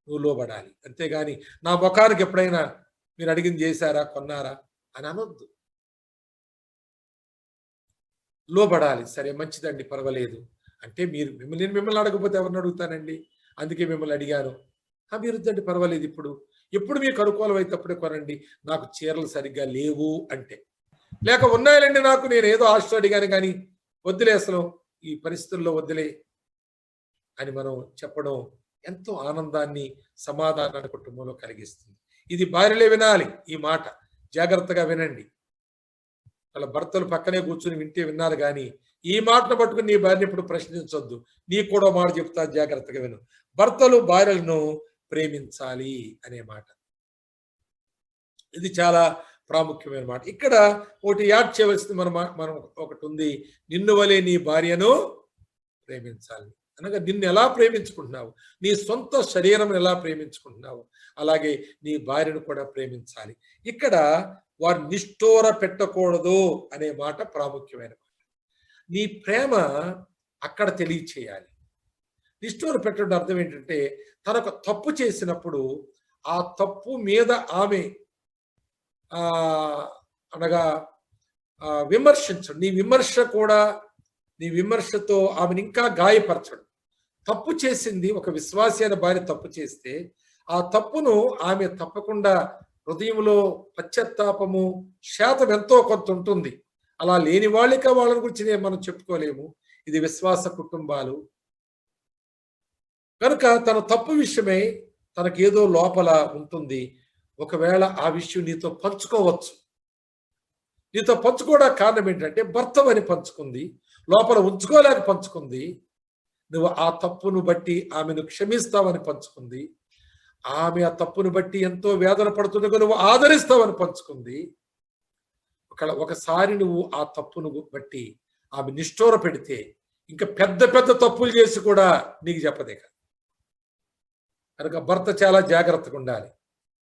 నువ్వు లోబడాలి, అంతేగాని నా ముఖానికి ఎప్పుడైనా మీరు అడిగింది చేశారా, కొన్నారా అని అనొద్దు. లోబడాలి. సరే మంచిదండి, పర్వాలేదు అంటే నేను మిమ్మల్ని అడగకపోతే ఎవరిని అడుగుతానండి, అందుకే మిమ్మల్ని అడిగాను. మీరు వద్దండి పర్వాలేదు, ఎప్పుడు మీకు అనుకూలం అయితే అప్పుడే కొనండి, నాకు చీరలు సరిగ్గా లేవు అంటే. లేక ఉన్నాయండి నాకు, నేను ఏదో ఆశతో అడిగాను కానీ వద్దులే, అసలు ఈ పరిస్థితుల్లో వద్దులే అని మనం చెప్పడం ఎంతో ఆనందాన్ని, సమాధానాన్ని కుటుంబంలో కలిగిస్తుంది. ఇది భార్యలే వినాలి ఈ మాట, జాగ్రత్తగా వినండి. వాళ్ళ భర్తలు పక్కనే కూర్చుని వింటే విన్నారు కానీ ఈ మాటను పట్టుకుని నీ భార్యని ఇప్పుడు ప్రశ్నించొద్దు. నీకు కూడా మాట చెప్తా, జాగ్రత్తగా విను. భర్తలు భార్యలను ప్రేమించాలి అనే మాట, ఇది చాలా ప్రాముఖ్యమైన మాట. ఇక్కడ ఒకటి యాడ్ చేయవలసింది మనం ఒకటి ఉంది, నిన్ను వలె నీ భార్యను ప్రేమించాలి. అనగా నిన్ను ఎలా ప్రేమించుకుంటున్నావు, నీ సొంత శరీరం ఎలా ప్రేమించుకుంటున్నావు, అలాగే నీ భార్యను కూడా ప్రేమించాలి. ఇక్కడ వారు నిష్ఠూర పెట్టకూడదు అనే మాట ప్రాముఖ్యమైన మాట. నీ ప్రేమ అక్కడ తెలియచేయాలి. నిష్ఠూర పెట్టడం అర్థం ఏంటంటే, తనకు తప్పు చేసినప్పుడు ఆ తప్పు మీద ఆమె అనగా విమర్శించడు. నీ విమర్శతో ఆమెను ఇంకా గాయపరచడు. తప్పు చేసింది ఒక విశ్వాసి అయిన భార్య తప్పు చేస్తే ఆ తప్పును ఆమె తప్పకుండా హృదయంలో పశ్చాత్తాపము శాతం ఎంతో కొంత ఉంటుంది. అలా లేని వాళ్ళకి వాళ్ళని గురించి మనం చెప్పుకోలేము. ఇది విశ్వాస కుటుంబాలు కనుక తన తప్పు విషయమై తనకేదో లోపల ఉంటుంది. ఒకవేళ ఆ విషయం నీతో పంచుకోవచ్చు. నీతో పంచుకోవడానికి కారణం ఏంటంటే, భర్తవని పంచుకుంది, లోపల ఉంచుకోలేక పంచుకుంది. నువ్వు ఆ తప్పును బట్టి ఆమెను క్షమిస్తావని పంచుకుంది. ఆమె ఆ తప్పును బట్టి ఎంతో వేదన పడుతుండగా నువ్వు ఆదరిస్తావని పంచుకుంది. ఒకసారి నువ్వు ఆ తప్పును బట్టి ఆమె నిష్ఠూర పెడితే ఇంకా పెద్ద పెద్ద తప్పులు చేసి కూడా నీకు చెప్పదే. కనుక భర్త చాలా జాగ్రత్తగా ఉండాలి.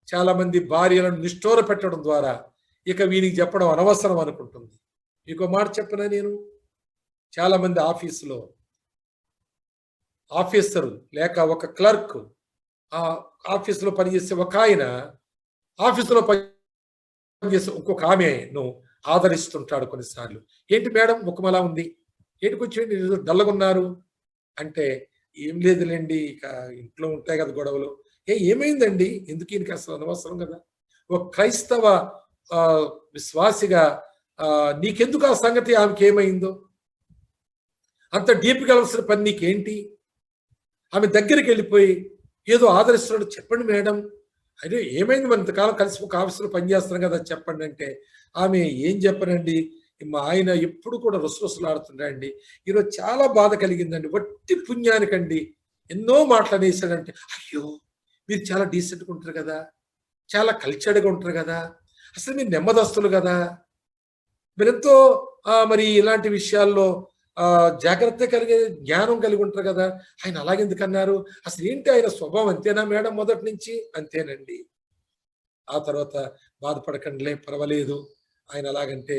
చాలా మంది భార్యలను నిష్ఠూర పెట్టడం ద్వారా ఇక వీనికి చెప్పడం అనవసరం అనుకుంటుంది. ఇంకో మాట చెప్పినా, నేను చాలా మంది ఆఫీసులో ఆఫీసరు లేక ఒక క్లర్క్, ఆ ఆఫీసులో పనిచేసే ఒక ఆయన, ఆఫీసులో పనిచేసే ఇంకొక ఆమెను ఆదరిస్తుంటాడు కొన్నిసార్లు. ఏంటి మేడం ముఖం అలా ఉంది, ఏంటి కొంచెం డల్లగున్నారు అంటే, ఏం లేదులేండి, ఇక ఇంట్లో ఉంటాయి కదా గొడవలు. ఏమైందండి, ఎందుకు ఈయనకి అసలు అనవసరం కదా. ఒక క్రైస్తవ విశ్వాసిగా నీకెందుకు ఆ సంగతి, ఆమెకి ఏమైందో అంత డీప్గా వెళ్ళవలసిన పని నీకేంటి? ఆమె దగ్గరికి వెళ్ళిపోయి ఏదో ఆదరిస్తున్నాడు, చెప్పండి మేడం, అదే ఏమైంది, మన ఇంతకాలం కలిసి ఒక ఆఫీసులో పనిచేస్తున్నాం కదా, చెప్పండి అంటే, ఆమె ఏం చెప్పనండి, మా ఆయన ఎప్పుడు కూడా రుసరుసలాడుతుండండి, ఈరోజు చాలా బాధ కలిగిందండి, వట్టి పుణ్యానికండి ఎన్నో మాటలు అనేసాడంటే. అయ్యో, మీరు చాలా డీసెంట్గా ఉంటారు కదా, చాలా కల్చర్డ్గా ఉంటారు కదా, అసలు మీరు నెమ్మదస్తులు కదా, మీరెంతో మరి ఇలాంటి విషయాల్లో జాగ్రత్త కలిగే జ్ఞానం కలిగి ఉంటారు కదా, ఆయన అలాగెందుకు అన్నారు, అసలు ఏంటి ఆయన స్వభావం అంతేనా మేడం మొదటి నుంచి? అంతేనండి. ఆ తర్వాత బాధపడకండిలే, పర్వాలేదు, ఆయన అలాగంటే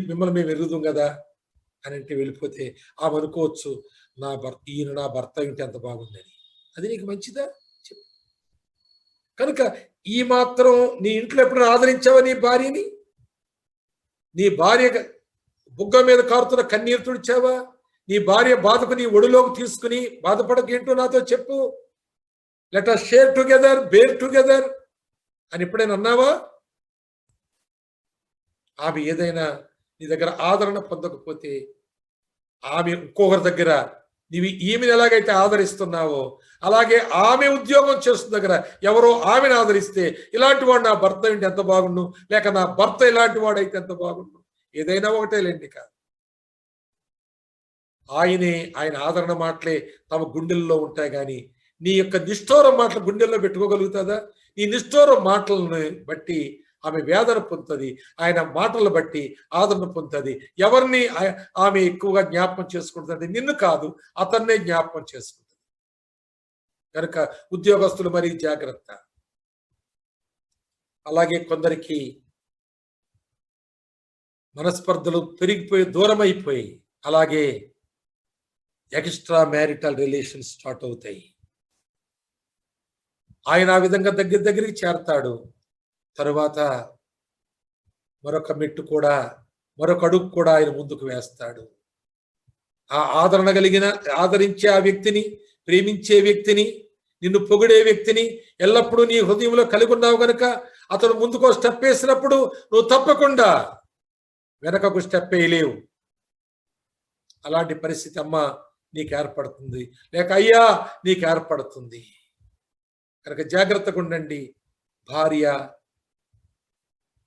మిమ్మల్ని మేము ఎరుగుదాం కదా అని అంటే వెళ్ళిపోతే ఆమె అనుకోవచ్చు, ఈయన నా భర్త ఏంటి ఎంత బాగుందని. అది నీకు మంచిదా చెప్పు. కనుక ఈ మాత్రం నీ ఇంట్లో ఎప్పుడైనా ఆదరించావా నీ భార్యని? నీ భార్య బుగ్గ మీద కారుతున్న కన్నీరు తుడిచావా? నీ భార్య బాధకు నీ ఒడిలోకి తీసుకుని బాధపడకేంటో నాతో చెప్పు, let us share together, bear together అని ఎప్పుడైనా అన్నావా? ఆమె ఏదైనా నీ దగ్గర ఆదరణ పొందకపోతే, ఆమె ఇంకొకరి దగ్గర నీవు ఈమెను ఎలాగైతే ఆదరిస్తున్నావో అలాగే ఆమె ఉద్యోగం చేస్తున్న దగ్గర ఎవరో ఆమెను ఆదరిస్తే, ఇలాంటి వాడు నా భర్త ఏంటి ఎంత బాగుండు, లేక నా భర్త ఇలాంటి వాడైతే ఎంత బాగుండు, ఏదైనా ఒకటేలేండి కాదు. ఆయన ఆదరణ మాటలే తమ గుండెల్లో ఉంటాయి కానీ నీ యొక్క నిష్ఠూరం మాటలు గుండెల్లో పెట్టుకోగలుగుతుందా? నీ నిష్ఠూరం మాటలను బట్టి ఆమె వేదన పొందుతుంది, ఆయన మాటలను బట్టి ఆదరణ పొందుతుంది. ఎవరిని ఆమె ఎక్కువగా జ్ఞాపకం చేసుకుంటుంది? నిన్ను కాదు, అతన్నే జ్ఞాపకం చేసుకుంటుంది. కనుక ఉద్యోగస్తులు మరీ జాగ్రత్త. అలాగే కొందరికి మనస్పర్ధలు పెరిగిపోయి దూరం అయిపోయి అలాగే ఎక్స్ట్రా మ్యారిటల్ రిలేషన్స్ స్టార్ట్ అవుతాయి. ఆయన ఆ విధంగా దగ్గరికి చేరతాడు. తరువాత మరొక మెట్టు కూడా, మరొక అడుగు కూడా ఆయన ముందుకు వేస్తాడు. ఆ ఆదరణ కలిగిన ఆదరించే ఆ వ్యక్తిని, ప్రేమించే వ్యక్తిని, నిన్ను పొగిడే వ్యక్తిని ఎల్లప్పుడూ నీ హృదయంలో కలిగి ఉన్నావు గనుక అతడు ముందుకో స్టెప్ వేసినప్పుడు నువ్వు తప్పకుండా వెనకకు స్టెప్ వేయలేవు. అలాంటి పరిస్థితి అమ్మ నీకు ఏర్పడుతుంది, లేక అయ్యా నీకు ఏర్పడుతుంది. కనుక జాగ్రత్తగా ఉండండి. భార్య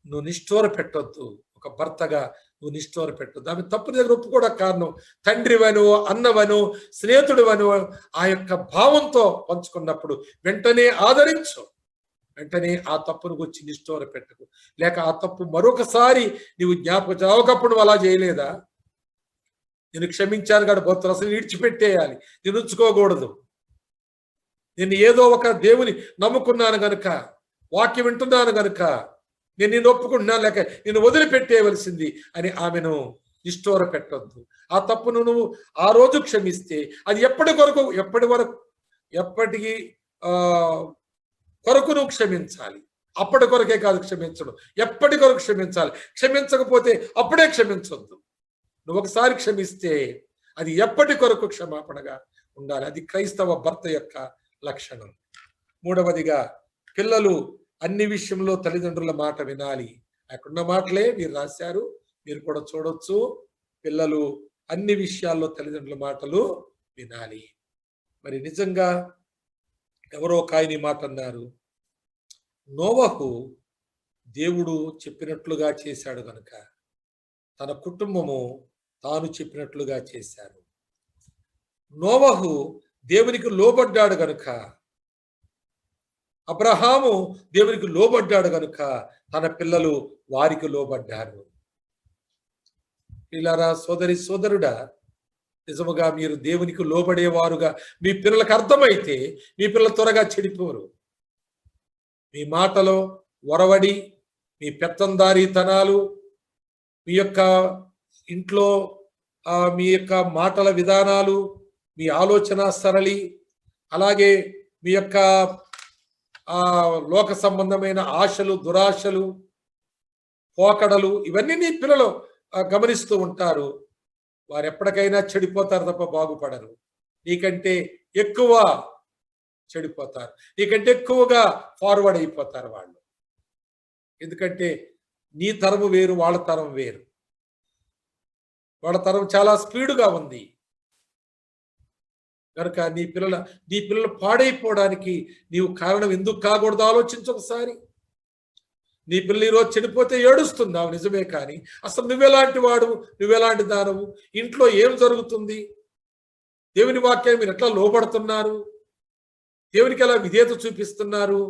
నువ్వు నిష్ఠూర పెట్టొద్దు. ఒక భర్తగా నువ్వు నిష్ఠూర పెట్టొద్దు. ఆమె తప్పు దగ్గర ఒప్పుకోవడం కారణం తండ్రివను, అన్నవను, స్నేహితుడివను ఆ యొక్క భావంతో పంచుకున్నప్పుడు వెంటనే ఆదరించు. వెంటనే ఆ తప్పును గురించి నిష్ఠూర పెట్టకు. లేక ఆ తప్పు మరొకసారి నీవు జ్ఞాపకం ఒకప్పుడు నువ్వు అలా చేయలేదా, నేను క్షమించాను కాదు పోతాను, అసలు విడిచిపెట్టేయాలి, నేను ఉంచుకోకూడదు. నేను ఏదో ఒక దేవుని నమ్ముకున్నాను గనుక, వాక్యం వింటున్నాను గనుక నేను నిన్ను ఒప్పుకుంటున్నాను, లేక నేను వదిలిపెట్టేయవలసింది అని ఆమెను నిష్ఠూర పెట్టొద్దు. ఆ తప్పును నువ్వు ఆ రోజు క్షమిస్తే అది ఎప్పటికీ కొరకు నువ్వు క్షమించాలి. అప్పటి కొరకే కాదు క్షమించడం, ఎప్పటి కొరకు క్షమించాలి. క్షమించకపోతే అప్పుడే క్షమించొద్దు. నువ్వు ఒకసారి క్షమిస్తే అది ఎప్పటి కొరకు క్షమాపణగా ఉండాలి. అది క్రైస్తవ భర్త యొక్క లక్షణం. మూడవదిగా, పిల్లలు అన్ని విషయంలో తల్లిదండ్రుల మాట వినాలి. అక్కడున్న మాటలే మీరు రాశారు, మీరు కూడా చూడొచ్చు. పిల్లలు అన్ని విషయాల్లో తల్లిదండ్రుల మాటలు వినాలి. మరి నిజంగా ఎవరో ఒక ఆయన ఈ మాట అన్నారు, నోవహు దేవుడు చెప్పినట్లుగా చేశాడు గనుక తన కుటుంబము తాను చెప్పినట్లుగా చేశారు. నోవహు దేవునికి లోబడ్డాడు గనుక, అబ్రహాము దేవునికి లోబడ్డాడు గనుక తన పిల్లలు వారికి లోబడ్డారు. పిల్లరా, సోదరి సోదరుడా, నిజముగా మీరు దేవునికి లోబడేవారుగా మీ పిల్లలకు అర్థమైతే మీ పిల్లలు త్వరగా చెడిపోరు. మీ మాటలో ఒరవడి, మీ పెత్తందారీతనాలు, మీ యొక్క ఇంట్లో మీ యొక్క మాటల విధానాలు, మీ ఆలోచన సరళి, అలాగే మీ యొక్క లోక సంబంధమైన ఆశలు, దురాశలు, పోకడలు, ఇవన్నీ నీ పిల్లలు గమనిస్తూ ఉంటారు. వారు ఎప్పటికైనా చెడిపోతారు తప్ప బాగుపడరు. నీకంటే ఎక్కువ చెడిపోతారు, నీకంటే ఎక్కువగా ఫార్వర్డ్ అయిపోతారు వాళ్ళు. ఎందుకంటే నీ తరము వేరు, వాళ్ళ తరం వేరు. వాళ్ళ తరం చాలా స్పీడుగా ఉంది కనుక నీ పిల్లలు పాడైపోవడానికి నీవు కారణం ఎందుకు కాకూడదు ఆలోచించు ఒకసారి. నీ పిల్లలు ఈరోజు చెడిపోతే ఏడుస్తున్నావు నిజమే, కానీ అసలు నువ్వెలాంటి వాడు, నువ్వెలాంటి దానవు, ఇంట్లో ఏం జరుగుతుంది, దేవుని వాక్యాన్ని మీరు ఎట్లా లోబడుతున్నారు, దేవునికి ఎలా విధేయత చూపిస్తున్నారు,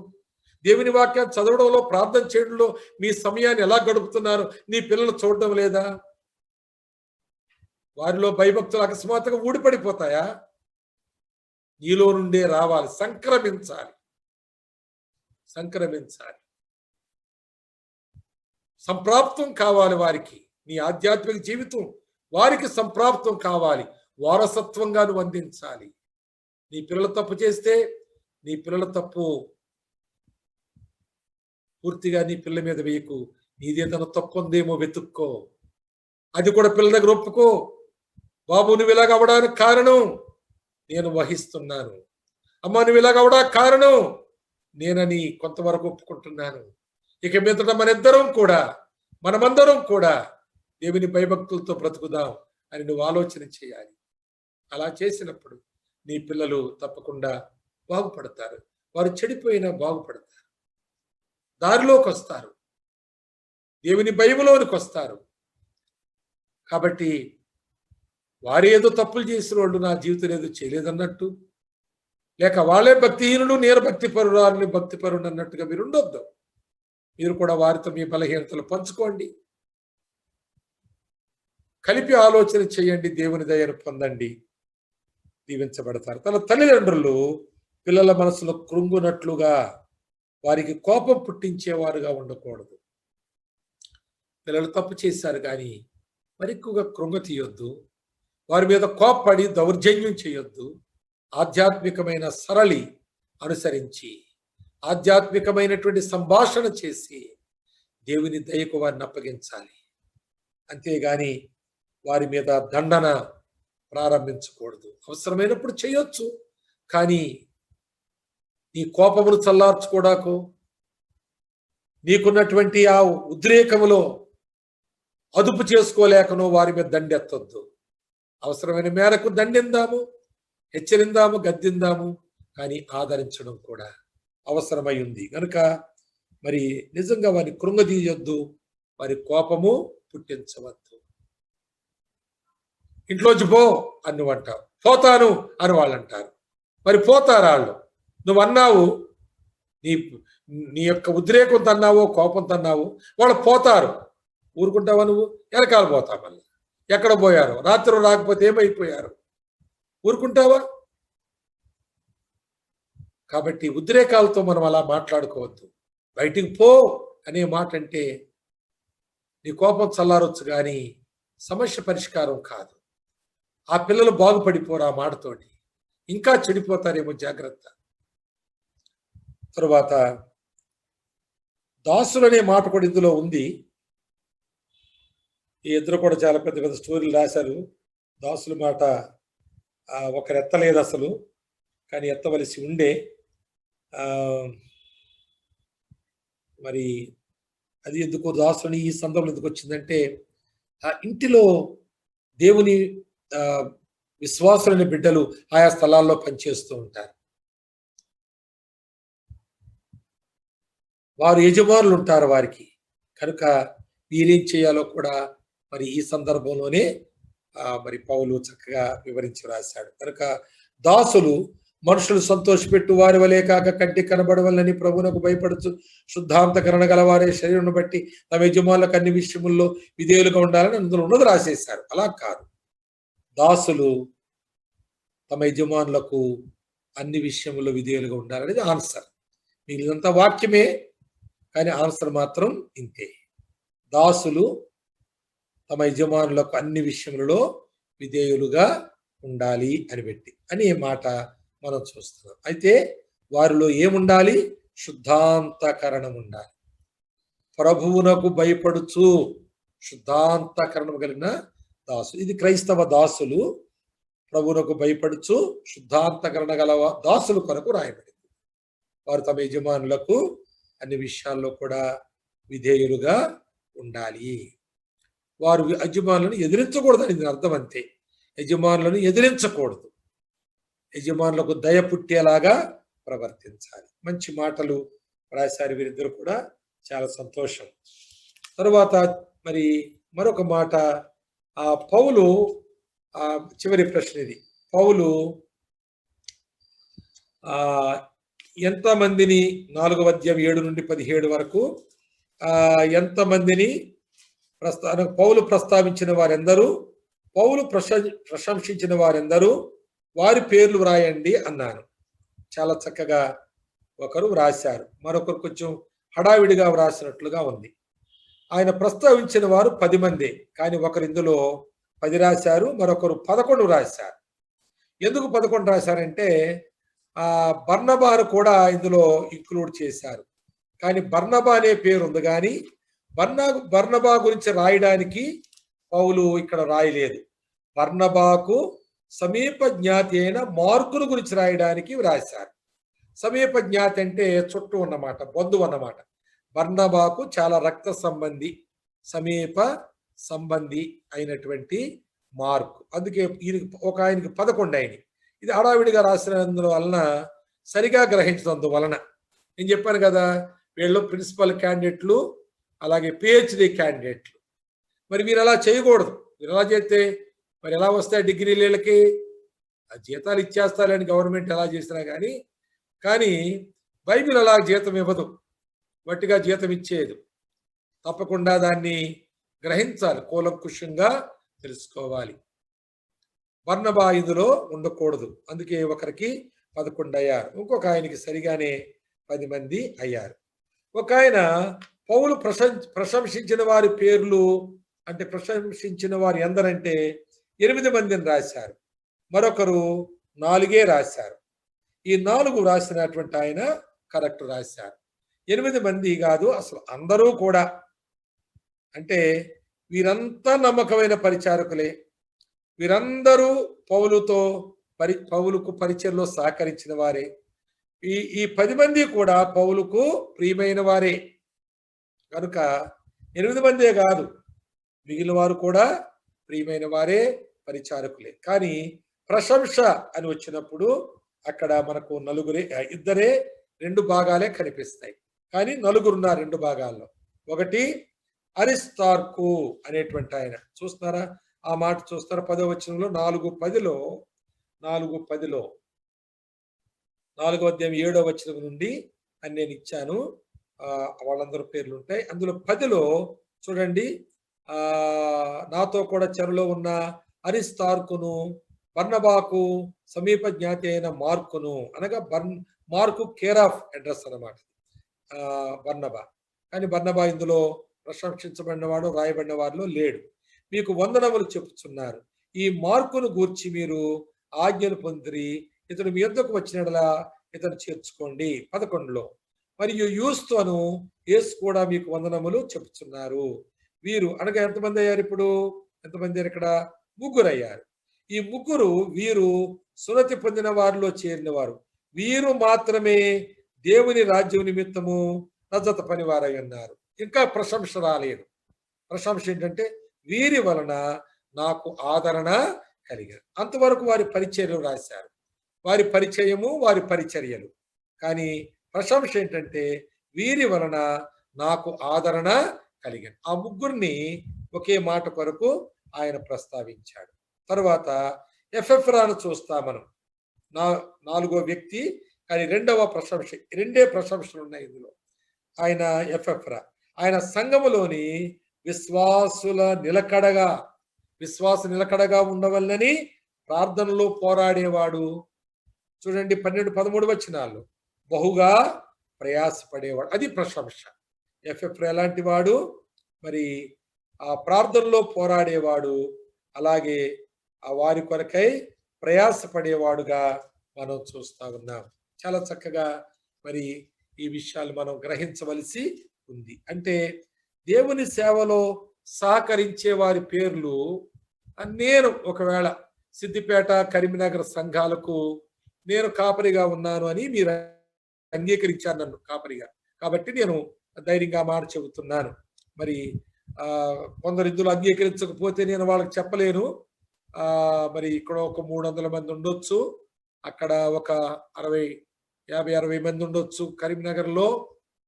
దేవుని వాక్యాన్ని చదవడంలో, ప్రార్థన చేయడంలో మీ సమయాన్ని ఎలా గడుపుతున్నారు, నీ పిల్లలు చూడడం లేదా? వారిలో భయభక్తులు అకస్మాత్తుగా ఊడిపడిపోతాయా? నీలో నుండే రావాలి, సంక్రమించాలి. సంప్రాప్తం కావాలి వారికి. నీ ఆధ్యాత్మిక జీవితం వారికి సంప్రాప్తం కావాలి, వారసత్వంగా నువ్వు అందించాలి. నీ పిల్లలు తప్పు చేస్తే నీ పిల్లల తప్పు పూర్తిగా నీ పిల్లల మీద వేయకు. నీదేదైనా తప్పు ఉందేమో వెతుక్కో, అది కూడా పిల్లల దగ్గర ఒప్పుకో. బాబు, నువ్వు ఇలాగ అవ్వడానికి కారణం నేను వహిస్తున్నాను, అమ్మ నువ్వు ఇలాగ అవ్వడానికి కారణం నేనని కొంతవరకు ఒప్పుకుంటున్నాను. ఇక మీదట మనమందరం కూడా దేవుని భయభక్తులతో బ్రతుకుదాం అని నువ్వు ఆలోచన చేయాలి. అలా చేసినప్పుడు నీ పిల్లలు తప్పకుండా బాగుపడతారు. వారు చెడిపోయినా బాగుపడతారు, దారిలోకి వస్తారు, దేవుని భయములోనికి వస్తారు. కాబట్టి వారేదో తప్పులు చేసిన వాళ్ళు నా జీవితం ఏదో చేయలేదన్నట్టు, లేక వాళ్ళే భక్తిహీనులు నేను భక్తిపరుడు అన్నట్టుగా మీరు ఉండొద్దు. మీరు కూడా వారితో మీ బలహీనతలు పంచుకోండి, కలిపి ఆలోచన చేయండి, దేవుని దయను పొందండి, దీవించబడతారు. తన తల్లిదండ్రులు పిల్లల మనసులో కృంగునట్లుగా, వారికి కోపం పుట్టించేవారుగా ఉండకూడదు. పిల్లలు తప్పు చేశారు కానీ మరి ఎక్కువగా కృంగ తీయొద్దు, వారి మీద కోప్పడి దౌర్జన్యం చేయొద్దు. ఆధ్యాత్మికమైన సరళి అనుసరించి, ఆధ్యాత్మికమైనటువంటి సంభాషణ చేసి దేవుని దయకు వారిని అప్పగించాలి. అంతేగాని వారి మీద దండన ప్రారంభించకూడదు. అవసరమైనప్పుడు చేయొచ్చు, కానీ నీ కోపమును చల్లార్చుకోడాకు, నీకున్నటువంటి ఆ ఉద్రేకములో అదుపు చేసుకోలేకను వారి మీద దండెత్తొద్దు. అవసరమైన మేరకు దండిందాము, హెచ్చరిందాము, గద్దిందాము, కానీ ఆదరించడం కూడా అవసరమై ఉంది కనుక మరి నిజంగా వారిని కృంగదీయొద్దు, వారి కోపము పుట్టించవద్దు. ఇంట్లోంచి పో అని నువ్వు అంటావు, పోతాను అని వాళ్ళు అంటారు. మరి పోతారు వాళ్ళు. నువ్వు అన్నావు, నీ నీ యొక్క ఉద్రేకంతో అన్నావో కోపంతో అన్నావు, వాళ్ళు పోతారు. ఊరుకుంటావా నువ్వు? వెనకాల పోతావు. మళ్ళీ ఎక్కడ పోయారు? రాత్రి రాకపోతే ఏమైపోయారు? ఊరుకుంటావా? కాబట్టి ఉద్రేకాలతో మనం అలా మాట్లాడుకోవద్దు. బయటికి పో అనే మాట అంటే నీ కోపం చల్లారొచ్చు, కానీ సమస్య పరిష్కారం కాదు. ఆ పిల్లలు బాగుపడిపోరు ఆ మాటతోటి, ఇంకా చెడిపోతారేమో, జాగ్రత్త. తరువాత దాసులు అనే మాట కూడా ఇందులో ఉంది. ఈ ఇద్దరు కూడా చాలా పెద్ద పెద్ద స్టోరీలు రాశారు. దాసుల మాట ఒకరు ఎత్తలేదు అసలు, కానీ ఎత్తవలసి ఉండే. మరి అది ఎందుకు దాసుని ఈ సందర్భంలో ఎందుకు వచ్చిందంటే, ఆ ఇంటిలో దేవుని విశ్వాసులైన బిడ్డలు ఆయా స్థలాల్లో పనిచేస్తూ ఉంటారు. వారు యజమానులు ఉంటారు వారికి. కనుక వీరేం చేయాలో కూడా మరి ఈ సందర్భంలోనే మరి పౌలు చక్కగా వివరించి రాశాడు. కనుక దాసులు మనుషులు సంతోషపెట్టు వారి వలె కాక కంటి కనబడవలని ప్రభువునకు భయపడుచు శుద్ధాంతకరణ గలవారే శరీరం బట్టి తమ యజమానులకు అన్ని విషయముల్లో విధేయులుగా ఉండాలని అందులో ఉన్నది రాసేశారు. అలా కాదు, దాసులు తమ యజమానులకు అన్ని విషయముల్లో విధేయులుగా ఉండాలనేది ఆన్సర్. మిగిలినంత వాక్యమే, కానీ ఆన్సర్ మాత్రం ఇంతే. దాసులు తమ యజమానులకు అన్ని విషయములలో విధేయులుగా ఉండాలి అని పెట్టి అనే మాట మనం చూస్తున్నాం. అయితే వారిలో ఏముండాలి? శుద్ధాంతకరణం ఉండాలి. ప్రభువునకు భయపడుచు శుద్ధాంతకరణం కలిగిన దాసులు. ఇది క్రైస్తవ దాసులు ప్రభువునకు భయపడుచు శుద్ధాంతకరణ గల దాసులు కొరకు రాయబడింది. వారు తమ యజమానులకు అన్ని విషయాల్లో కూడా విధేయులుగా ఉండాలి. వారు యజమానులను ఎదిరించకూడదని దీని అర్థం. అంతే, యజమానులను ఎదిరించకూడదు, యజమానులకు దయ పుట్టేలాగా ప్రవర్తించాలి. మంచి మాటలు రాశారు వీరిద్దరు కూడా, చాలా సంతోషం. తరువాత మరి మరొక మాట, ఆ పౌలు చివరి ప్రశ్న ఇది. పౌలు ఎంతమందిని 4వ అధ్యాయం 7 నుండి 17 వరకు ఎంతమందిని పౌలు ప్రస్తావించిన వారెందరూ, పౌలు ప్రశంసించిన వారెందరూ, వారి పేర్లు వ్రాయండి అన్నాను. చాలా చక్కగా ఒకరు వ్రాశారు, మరొకరు కొంచెం హడావిడిగా వ్రాసినట్లుగా ఉంది. ఆయన ప్రస్తావించిన వారు 10 మంది, కానీ ఒకరు ఇందులో 10 రాశారు, మరొకరు 11 రాశారు. ఎందుకు 11 రాశారంటే బర్నబాను కూడా ఇందులో ఇంక్లూడ్ చేశారు. కానీ బర్నబా అనే పేరు ఉంది, కానీ బర్నబా గురించి రాయడానికి పౌలు ఇక్కడ రాయలేదు. బర్నబాకు సమీప జ్ఞాతి అయిన మార్కును గురించి రాయడానికి రాశారు. సమీప జ్ఞాతి అంటే చుట్టూ ఉన్నమాట, బంధువు అన్నమాట. బర్నబాకు చాలా రక్త సంబంధి, సమీప సంబంధి అయినటువంటి మార్కు. అందుకే ఆయనకి 11 అయినాయి. ఇది హడావిడిగా రాసినందువలన, సరిగా గ్రహించినందువలన. నేను చెప్పాను కదా, వీళ్ళు ప్రిన్సిపల్ క్యాండిడేట్లు, అలాగే పిహెచ్డి క్యాండిడేట్లు. మరి మీరు అలా చేయకూడదు. మీరు ఎలా చేస్తే మరి ఎలా వస్తాయి డిగ్రీలకి? ఆ జీతాలు ఇచ్చేస్తారని గవర్నమెంట్ ఎలా చేసినా కానీ బైబిల్ అలా జీతం ఇవ్వదు, వట్టిగా జీతం ఇచ్చేది. తప్పకుండా దాన్ని గ్రహించాలి, కూలంకుషంగా తెలుసుకోవాలి. బర్నబా ఇందులో ఉండకూడదు, అందుకే ఒకరికి 11 అయ్యారు, ఇంకొక ఆయనకి సరిగానే 10 మంది అయ్యారు. ఒక ఆయన పౌలు ప్రశంసించిన వారి పేర్లు అంటే, ప్రశంసించిన వారు ఎందరంటే 8 మందిని రాశారు, మరొకరు 4 రాశారు. ఈ 4 రాసినటువంటి ఆయన కరెక్ట్ రాశారు. 8 మంది కాదు, అసలు అందరూ కూడా. అంటే వీరంతా నమ్మకమైన పరిచారకులే, వీరందరూ పౌలుతో పౌలుకు పరిచయంలో సహకరించిన వారే. ఈ 10 మంది కూడా పౌలుకు ప్రియమైన వారే. కనుక 8 మందే కాదు, మిగిలిన వారు కూడా ప్రియమైన వారే, పరిచారకులే. కానీ ప్రశంస అని వచ్చినప్పుడు అక్కడ మనకు ఇద్దరే 2 భాగాలే కనిపిస్తాయి. కానీ నలుగురున్నారు 2 భాగాల్లో. ఒకటి అరిస్తార్కు అనేటువంటి ఆయన. చూస్తున్నారా ఆ మాట? చూస్తారా 10వ వచనంలో 4:10లో 4వ అధ్యాయం 7వ వచనం నుండి అని నేను ఇచ్చాను. వాళ్ళందరూ పేర్లు ఉంటాయి. అందులో 10లో చూడండి, నాతో కూడా చెరలో ఉన్న అరిస్తార్కును, బర్నబాకు సమీప జ్ఞాతి అయిన మార్కును, అనగా మార్కు కేర్ ఆఫ్ అడ్రస్ అన్నమాట బర్నబా. కానీ బర్నబా ఇందులో ప్రశంసించబడినవాడు, రాయబడిన వారిలో లేడు. మీకు వందనములు చెప్పుచున్నారు. ఈ మార్కును గూర్చి మీరు ఆజ్ఞను పొందిరి, ఇతడు మీ యొద్దకు వచ్చినట్లా ఇతను చేర్చుకోండి. 11లో మరియు యూస్తును యేసు కూడా మీకు వందనములు చెప్పుచున్నారు. వీరు అనగా ఎంతమంది అయ్యారు? ఇప్పుడు ఎంతమంది అయ్యారు? ఇక్కడ 3 అయ్యారు. ఈ 3 వీరు సున్నతి పొందిన వారిలో చేరిన వారు. వీరు మాత్రమే దేవుని రాజ్యం నిమిత్తము నజత పనివారై ఉన్నారు. ఇంకా ప్రశంస రాలేదు. ప్రశంస ఏంటంటే వీరి వలన నాకు ఆదరణ కలిగారు. అంతవరకు వారి పరిచర్యలు రాశారు, వారి పరిచయము, వారి పరిచర్యలు. కానీ ప్రశంస ఏంటంటే వీరి వలన నాకు ఆదరణ కలిగాను. ఆ 3 ఒకే మాట కొరకు ఆయన ప్రస్తావించాడు. తర్వాత ఎఫెఫ్రాను చూస్తాం మనం, 4వ వ్యక్తి. కానీ 2వ ప్రశంస, 2 ప్రశంసలు ఉన్నాయి ఇందులో. ఆయన ఎఫెఫ్రా, ఆయన సంఘములోని విశ్వాస నిలకడగా ఉండవల్లని ప్రార్థనలో పోరాడేవాడు. చూడండి 12-13 వచనాలు, బహుగా ప్రయాసపడేవాడు. అది ప్రశంస. ఎఫెఫ్రా ఎలాంటి వాడు? మరి ఆ ప్రార్థనలో పోరాడేవాడు, అలాగే ఆ వారి కొరకై ప్రయాసపడేవాడుగా మనం చూస్తా ఉన్నాం. చాలా చక్కగా మరి ఈ విషయాలు మనం గ్రహించవలసి ఉంది. అంటే దేవుని సేవలో సహకరించే వారి పేర్లు, నేను ఒకవేళ సిద్దిపేట, కరీంనగర్ సంఘాలకు నేను కాపరిగా ఉన్నాను అని మీరు అంగీకరించారు నన్ను కాపరిగా, కాబట్టి నేను ధైర్యంగా మాట చెబుతున్నాను. మరి కొందరు ఇందులో అంగీకరించకపోతే నేను వాళ్ళకి చెప్పలేను. మరి ఇక్కడ ఒక 300 మంది ఉండొచ్చు, అక్కడ ఒక 50-60 మంది ఉండొచ్చు కరీంనగర్లో.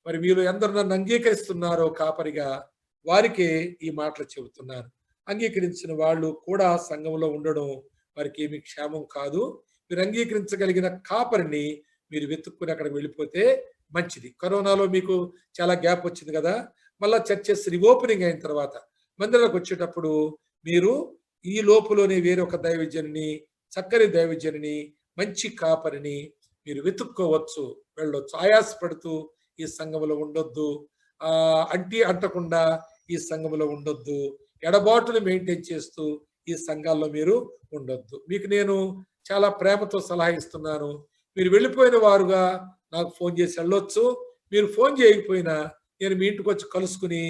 మరి వీళ్ళు ఎందరు నన్ను అంగీకరిస్తున్నారో కాపరిగా, వారికి ఈ మాటలు చెబుతున్నాను. అంగీకరించిన వాళ్ళు కూడా సంఘంలో ఉండడం వారికి ఏమి క్షేమం కాదు. మీరు అంగీకరించగలిగిన కాపరిని మీరు వెతుక్కుని అక్కడికి వెళ్ళిపోతే మంచిది. కరోనాలో మీకు చాలా గ్యాప్ వచ్చింది కదా, మళ్ళా చర్చెస్ రీఓపెనింగ్ అయిన తర్వాత మందిరాలకు వచ్చేటప్పుడు మీరు ఈ లోపులోనే వేరొక దైవజనుని, చక్కని దైవజనుని, మంచి కాపరిని మీరు వెతుక్కోవచ్చు, వెళ్ళొచ్చు. ఆయాసపడుతూ ఈ సంఘంలో ఉండొద్దు, అంటకుండా ఈ సంఘంలో ఉండొద్దు, ఎడబాటును మెయింటైన్ చేస్తూ ఈ సంఘాల్లో మీరు ఉండొద్దు. మీకు నేను చాలా ప్రేమతో సలహా ఇస్తున్నాను. మీరు వెళ్ళిపోయిన వారుగా నాకు ఫోన్ చేసి వెళ్ళొచ్చు. మీరు ఫోన్ చేయకపోయినా నేను మీ ఇంటికి వచ్చి కలుసుకుని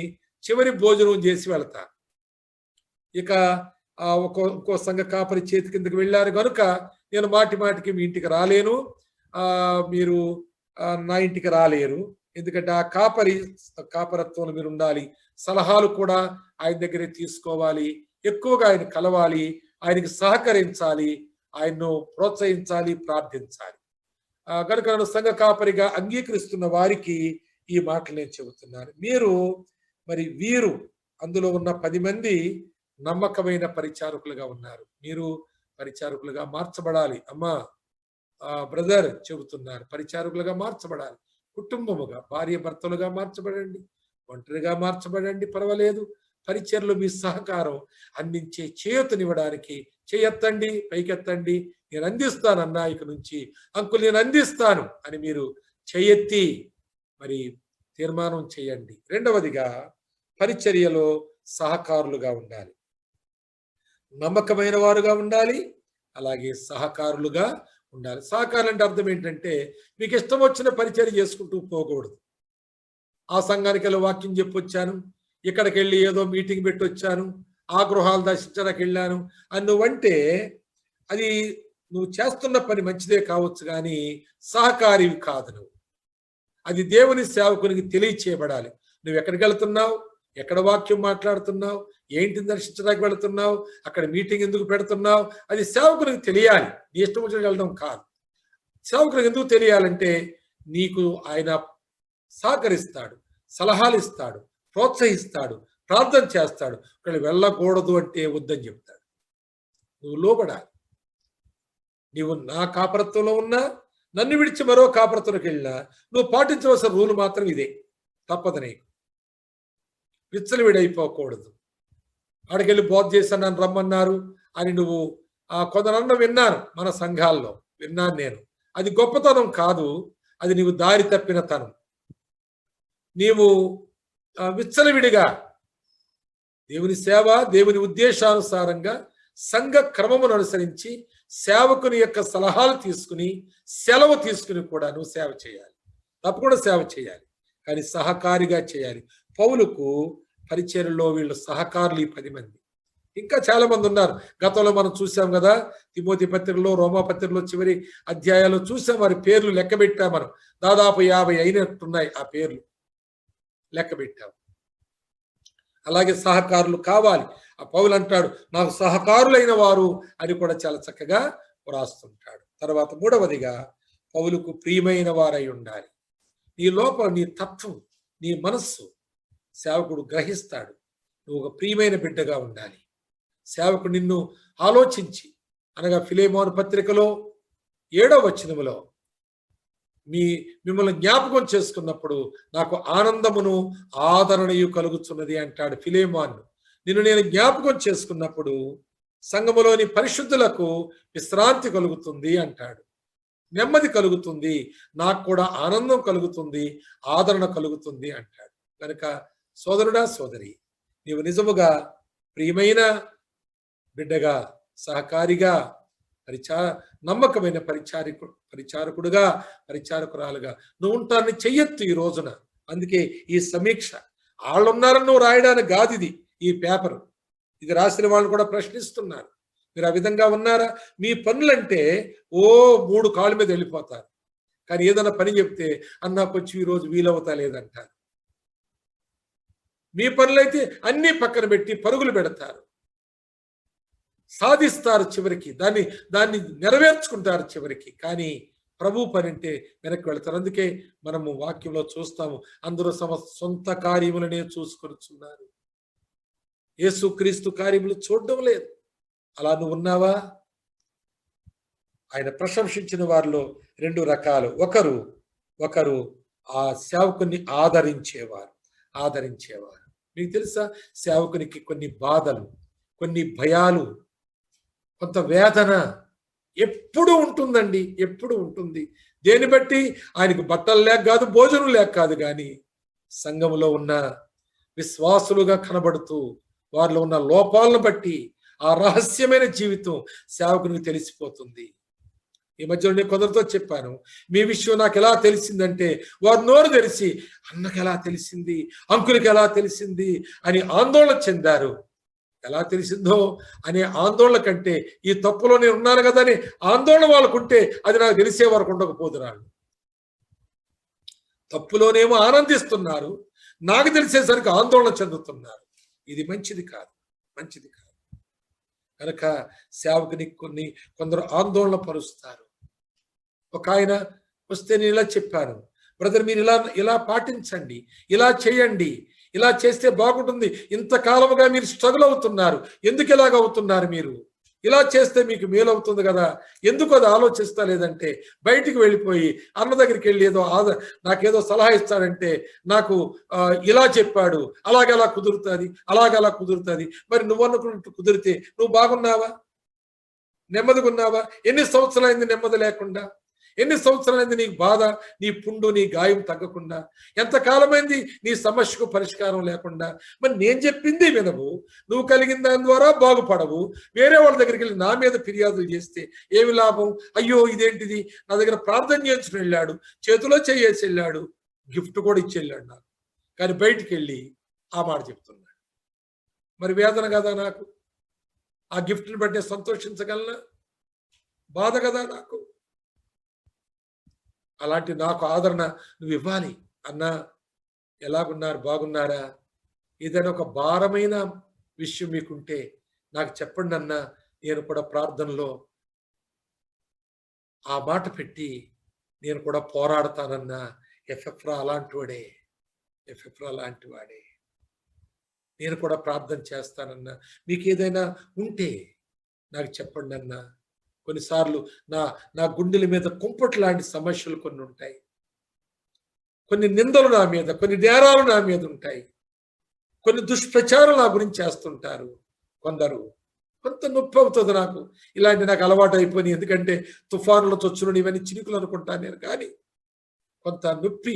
చివరి భోజనం చేసి వెళ్తా. ఇక ఇంకో సంఘ కాపరి చేతి కిందకి వెళ్ళారు కనుక నేను మాటికి మీ ఇంటికి రాలేను, మీరు నా ఇంటికి రాలేరు. ఎందుకంటే ఆ కాపరత్వంలో మీరు ఉండాలి. సలహాలు కూడా ఆయన దగ్గరే తీసుకోవాలి, ఎక్కువగా ఆయన కలవాలి, ఆయనకి సహకరించాలి, ఆయన్ను ప్రోత్సహించాలి, ప్రార్థించాలి. కనుక నన్ను సంఘ కాపరిగా అంగీకరిస్తున్న వారికి ఈ మాటలు నేను చెబుతున్నాను. వీరు అందులో ఉన్న 10 మంది నమ్మకమైన పరిచారకులుగా ఉన్నారు. మీరు పరిచారకులుగా మార్చబడాలి. అమ్మా, బ్రదర్ చెబుతున్నారు, పరిచారకులుగా మార్చబడాలి. కుటుంబముగా, భార్య భర్తలుగా మార్చబడండి, ఒంటరిగా మార్చబడండి, పర్వాలేదు. పరిచర్లో మీ సహకారం అందించే చేయూతనివ్వడానికి చేయెత్తండి, పైకెత్తండి. నేను అందిస్తానన్నా ఇక నుంచి, అంకుల్ నేను అందిస్తాను అని మీరు చేయెత్తి మరి తీర్మానం చేయండి. రెండవదిగా పరిచర్యలో సహకారులుగా ఉండాలి, నమ్మకమైన వారుగా ఉండాలి, అలాగే సహకారులుగా ఉండాలి. సహకారం అంటే అర్థం ఏంటంటే మీకు ఇష్టం వచ్చిన పరిచర్య చేసుకుంటూ పోకూడదు. ఆ సంఘానికి వెళ్ళి వాక్యం చెప్పొచ్చాను, ఇక్కడికి వెళ్ళి ఏదో మీటింగ్ పెట్టి వచ్చాను, ఆ గృహాలు దర్శించడానికి వెళ్ళాను అని నువ్వంటే అది నువ్వు చేస్తున్న పని మంచిదే కావచ్చు, కానీ సహకారివి కాదు నువ్వు. అది దేవుని సేవకునికి తెలియచేయబడాలి. నువ్వు ఎక్కడికి వెళ్తున్నావు, ఎక్కడ వాక్యం మాట్లాడుతున్నావు, ఏంటిని దర్శించడానికి వెళుతున్నావు, అక్కడ మీటింగ్ ఎందుకు పెడుతున్నావు, అది సేవకునికి తెలియాలి. నీ ఇష్టం వచ్చినట్టు వెళ్ళడం కాదు. సేవకునికి ఎందుకు తెలియాలంటే నీకు ఆయన సహకరిస్తాడు, సలహాలు ఇస్తాడు, ప్రోత్సహిస్తాడు, ప్రార్థన చేస్తాడు. ఇక్కడ వెళ్ళకూడదు అంటే వద్దని చెప్తాడు. నువ్వు లోబడాలి. నీవు నా కాపరత్వంలో ఉన్నా, నన్ను విడిచి మరో కాపరత్వంలోకి వెళ్ళినా నువ్వు పాటించవలసిన రూలు మాత్రం ఇదే, తప్పదు నీకు. విచ్చలవిడైపోకూడదు. ఆడికెళ్ళి బోధ చేశాను, నన్ను రమ్మన్నారు అని నువ్వు కొందరన్న విన్నాను, మన సంఘాల్లో విన్నాను నేను. అది గొప్పతనం కాదు, అది నీవు దారి తప్పిన తనం. నీవు విచ్చలవిడిగా దేవుని సేవ, దేవుని ఉద్దేశానుసారంగా సంఘ క్రమమును అనుసరించి సేవకుని యొక్క సలహాలు తీసుకుని సెలవు తీసుకుని కూడా నువ్వు సేవ చేయాలి. తప్పకుండా సేవ చేయాలి, కానీ సహకారిగా చేయాలి. పౌలుకు పరిచర్యలో వీళ్ళు సహకారులు 10 మంది, ఇంకా చాలా మంది ఉన్నారు. గతంలో మనం చూసాం కదా, తిమోతి పత్రికలో, రోమా పత్రికలో చివరి అధ్యాయాలు చూసాం. వారి పేర్లు లెక్క పెట్టాం మనం. దాదాపు 50 అయినట్టున్నాయి ఆ పేర్లు లెక్క పెట్టాం. అలాగే సహకారులు కావాలి. ఆ పౌలు అంటాడు, నాకు సహకారులైన వారు అని కూడా చాలా చక్కగా వ్రాస్తుంటాడు. తర్వాత 3వదిగా పౌలుకు ప్రియమైన వారై ఉండాలి. నీ లోపల నీ తత్వం, నీ మనస్సు సేవకుడు గ్రహిస్తాడు. నువ్వు ఒక ప్రియమైన బిడ్డగా ఉండాలి. సేవకుడు నిన్ను ఆలోచించి, అనగా ఫిలెమోను పత్రికలో 7వ వచనములో మిమ్మల్ని జ్ఞాపకం చేసుకున్నప్పుడు నాకు ఆనందమును ఆదరణయు కలుగుతున్నది అంటాడు ఫిలెమోను. నిన్ను నేను జ్ఞాపకం చేసుకున్నప్పుడు సంఘములోని పరిశుద్ధులకు విశ్రాంతి కలుగుతుంది అంటాడు, నెమ్మది కలుగుతుంది, నాకు కూడా ఆనందం కలుగుతుంది, ఆదరణ కలుగుతుంది అంటాడు. కనుక సోదరుడా, సోదరి, నీవు నిజముగా ప్రియమైన బిడ్డగా, సహకారిగా, నమ్మకమైన పరిచారకుడుగా, పరిచారకురాలుగా నువ్వు ఉంటాన్ని చెయ్యొద్దు ఈ రోజున. అందుకే ఈ సమీక్ష వాళ్ళున్నారని నువ్వు రాయడానికి కాదు ఇది, ఈ పేపర్. ఇది రాసిన వాళ్ళు కూడా ప్రశ్నిస్తున్నారు, మీరు ఆ విధంగా ఉన్నారా? మీ పనులంటే 3 కాళ్ళ మీద వెళ్ళిపోతారు, కానీ ఏదైనా పని చెప్తే అన్నా కొంచెం ఈరోజు వీలవుతా లేదంటారు. మీ పనులైతే అన్నీ పక్కన పెట్టి పరుగులు పెడతారు, సాధిస్తారు, చివరికి దాన్ని నెరవేర్చుకుంటారు చివరికి. కానీ ప్రభు పని అంటే వెనక్కి వెళ్తారు. అందుకే మనము వాక్యంలో చూస్తాము, అందరూ సొంత కార్యములనే చూసుకొనిచున్నారు, యేసుక్రీస్తు కార్యములు చూడడం లేదు. అలా నువ్వు ఉన్నావా? ఆయన ప్రశంసించిన వారిలో 2 రకాలు. ఒకరు ఆ సేవకుని ఆదరించేవారు. మీకు తెలుసా, సేవకునికి కొన్ని బాధలు, కొన్ని భయాలు, కొంత వేదన ఎప్పుడు ఉంటుందండి, ఎప్పుడు ఉంటుంది. దేన్ని బట్టి? ఆయనకు బట్టలు లేక కాదు, భోజనం లేక కాదు, కానీ సంఘములో ఉన్న విశ్వాసులుగా కనబడుతూ వారిలో ఉన్న లోపాలను బట్టి ఆ రహస్యమైన జీవితం సేవకునికి తెలిసిపోతుంది. ఈ మధ్యలో నేను కొందరితో చెప్పాను, మీ విషయం నాకు ఎలా తెలిసిందంటే, వారు నోరు తెరిచి అన్నకి ఎలా తెలిసింది, అంకులకి ఎలా తెలిసింది అని ఆందోళన చెందారు. ఎలా తెలిసిందో అనే ఆందోళన కంటే ఈ తప్పులో నేను ఉన్నాను కదా అని ఆందోళన వాళ్ళకుంటే అది నాకు తెలిసే వరకు ఉండకపోతున్నారు. తప్పులోనేమో ఆనందిస్తున్నారు, నాకు తెలిసేసరికి ఆందోళన చెందుతున్నారు. ఇది మంచిది కాదు. కనుక సేవకుని కొందరు ఆందోళన పరుస్తారు. ఒక ఆయన వస్తే నేను ఇలా చెప్పాను, బ్రదర్ మీరు ఇలా పాటించండి, ఇలా చేయండి, ఇలా చేస్తే బాగుంటుంది, ఇంతకాలముగా మీరు స్ట్రగుల్ అవుతున్నారు, ఎందుకు ఇలాగ అవుతున్నారు, మీరు ఇలా చేస్తే మీకు మేలు అవుతుంది కదా, ఎందుకు అది ఆలోచిస్తా లేదంటే బయటికి వెళ్ళిపోయి అన్న దగ్గరికి వెళ్ళి నాకేదో సలహా ఇస్తాడంటే నాకు ఇలా చెప్పాడు, అలాగలా కుదురుతుంది. మరి నువ్వు అనుకున్నట్టు కుదిరితే నువ్వు బాగున్నావా, నెమ్మదిగా ఉన్నావా? ఎన్ని సంవత్సరాలైంది నెమ్మది లేకుండా? ఎన్ని సంవత్సరాలైంది నీకు బాధ, నీ పుండు, నీ గాయం తగ్గకుండా? ఎంతకాలమైంది నీ సమస్యకు పరిష్కారం లేకుండా? మరి నేను చెప్పింది వినవు, నువ్వు కలిగిన దాని ద్వారా బాగుపడవు, వేరే వాళ్ళ దగ్గరికి వెళ్ళి నా మీద ఫిర్యాదులు చేస్తే ఏమి లాభం? అయ్యో ఇదేంటిది, నా దగ్గర ప్రార్థన చేయించుకుని వెళ్ళాడు, చేతిలో చేసి వెళ్ళాడు, గిఫ్ట్ కూడా ఇచ్చి వెళ్ళాడు నాకు, కానీ బయటికి వెళ్ళి ఆ మాట చెప్తున్నాడు. మరి వేదన కదా నాకు. ఆ గిఫ్ట్ని బట్టి నేను సంతోషించగలనా? బాధ కదా నాకు. అలాంటి నాకు ఆదరణ నువ్వు ఇవ్వాలి. అన్నా ఎలాగున్నారు, బాగున్నారా? ఏదైనా ఒక భారమైన విషయం మీకుంటే నాకు చెప్పండి అన్నా, నేను కూడా ప్రార్థనలో ఆ మాట పెట్టి నేను కూడా పోరాడతానన్నా. ఎఫెఫ్రా అలాంటి వాడే. ఎఫెఫ్రా లాంటి వాడే. నేను కూడా ప్రార్థన చేస్తానన్నా. మీకు ఏదైనా ఉంటే నాకు చెప్పండి అన్నా. కొన్నిసార్లు నా నా గుండెల మీద కుంపటి లాంటి సమస్యలు కొన్ని ఉంటాయి. కొన్ని నిందలు నా మీద, కొన్ని నేరాలు నా మీద ఉంటాయి. కొన్ని దుష్ప్రచారం నా గురించి చేస్తుంటారు కొందరు. కొంత నొప్పి అవుతుంది నాకు. ఇలాంటి నాకు అలవాటు అయిపోయి, ఎందుకంటే తుఫానుల చొచ్చును ఇవన్నీ చినుకులు అనుకుంటాను నేను. కానీ కొంత నొప్పి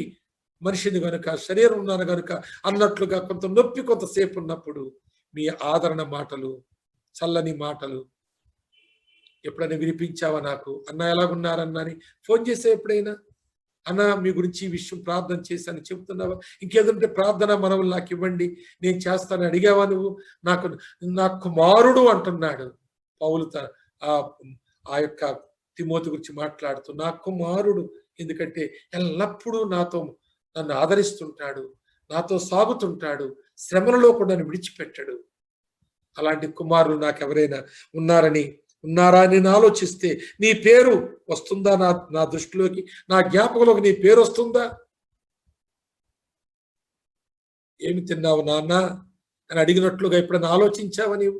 మనిషిని కనుక, శరీరం ఉన్నాను కనుక అన్నట్లుగా కొంత నొప్పి కొంతసేపు ఉన్నప్పుడు మీ ఆదరణ మాటలు, చల్లని మాటలు ఎప్పుడైనా వినిపించావా నాకు? అన్న ఎలాగున్నారన్నా అని ఫోన్ చేసే ఎప్పుడైనా? అన్న మీ గురించి ఈ విషయం ప్రార్థన చేశాను చెప్తున్నావా? ఇంకేదంటే ప్రార్థన మనవులు నాకు ఇవ్వండి, నేను చేస్తానని అడిగావా నువ్వు? నాకు నా కుమారుడు అంటున్నాడు పౌలు ఆ యొక్క తిమోతి గురించి మాట్లాడుతూ, నా కుమారుడు. ఎందుకంటే ఎల్లప్పుడూ నన్ను ఆదరిస్తుంటాడు, నాతో సాగుతుంటాడు, శ్రమలలో కూడా నన్ను విడిచిపెట్టాడు. అలాంటి కుమారులు నాకు ఎవరైనా ఉన్నారా అని నేను ఆలోచిస్తే నీ పేరు వస్తుందా నా దృష్టిలోకి, నా జ్ఞాపకంలోకి నీ పేరు వస్తుందా? ఏమి తిన్నావు నాన్న అని అడిగినట్లుగా ఎప్పుడైనా ఆలోచించావా నీవు?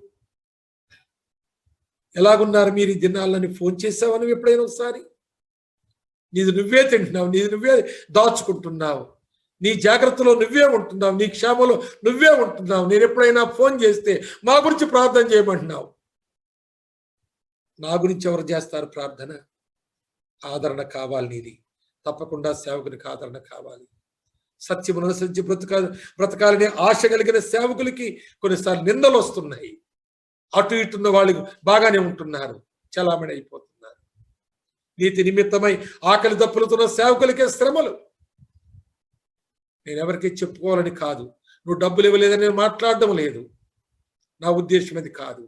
ఎలాగున్నారు మీరు ఈ దినాలని ఫోన్ చేసావా నువ్వు ఎప్పుడైనా ఒకసారి? నీది నువ్వే తింటున్నావు, నీది నువ్వే దాచుకుంటున్నావు, నీ జాగ్రత్తలో నువ్వే ఉంటున్నావు, నీ క్షేమంలో నువ్వే ఉంటున్నావు. నేను ఎప్పుడైనా ఫోన్ చేస్తే మా గురించి ప్రార్థన చేయమంటున్నావు. నా గురించి ఎవరు చేస్తారు ప్రార్థన? ఆదరణ కావాలి నీది. తప్పకుండా సేవకునికి ఆదరణ కావాలి. సత్యమును అనుసరించి బ్రతకాలనే ఆశ కలిగిన సేవకులకి కొన్నిసార్లు నిందలు వస్తున్నాయి. అటు ఇటున్న వాళ్ళు బాగానే ఉంటున్నారు, చలామణి అయిపోతున్నారు. నీతి నిమిత్తమై ఆకలి దప్పులుతున్న సేవకులకే శ్రమలు. నేను ఎవరికి చెప్పుకోవాలని కాదు, నువ్వు డబ్బులు ఇవ్వలేదని నేను మాట్లాడడం లేదు, నా ఉద్దేశం అది కాదు.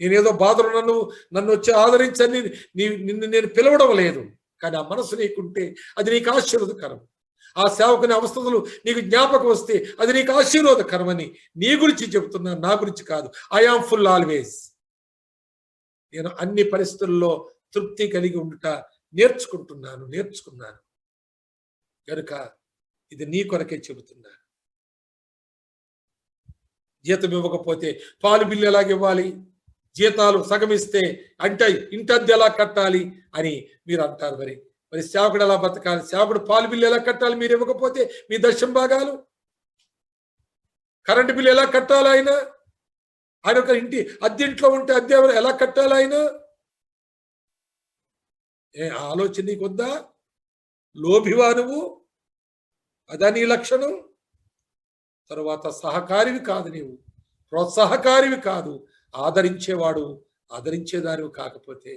నేనేదో బాధలు నన్ను వచ్చి ఆదరించని నిన్ను నేను పిలవడం లేదు. కానీ ఆ మనసు నీకుంటే అది నీకు ఆశీర్వాదకరం. ఆ సేవకుని అవస్థలు నీకు జ్ఞాపకం వస్తే అది నీకు ఆశీర్వాదకరమని నీ గురించి చెబుతున్నాను, నా గురించి కాదు. I am full always. నేను అన్ని పరిస్థితుల్లో తృప్తి కలిగి ఉండుట నేర్చుకున్నాను కనుక ఇది నీ కొరకే చెబుతున్నాను. జీతం ఇవ్వకపోతే పాలు బిల్లు ఎలాగివ్వాలి, జీతాలు సగమిస్తే అంటే ఇంటద్దె ఎలా కట్టాలి అని మీరు అంటారు. మరి సేవకుడు ఎలా బతకాలి? సేవకుడు పాలు బిల్లు ఎలా కట్టాలి మీరు ఇవ్వకపోతే? మీ దశం భాగాలు, కరెంటు బిల్లు ఎలా కట్టాలి? ఆయన ఒక ఇంటి అద్దెంట్లో ఉంటే అద్దె ఎలా కట్టాలి? ఆయన ఆలోచన నీకు వద్దా? లోభివా నువ్వు? అదా నీ లక్షణం? తరువాత సహకారివి కాదు, నీవు ప్రోత్సాహకారివి కాదు, ఆదరించేదానివి కాకపోతే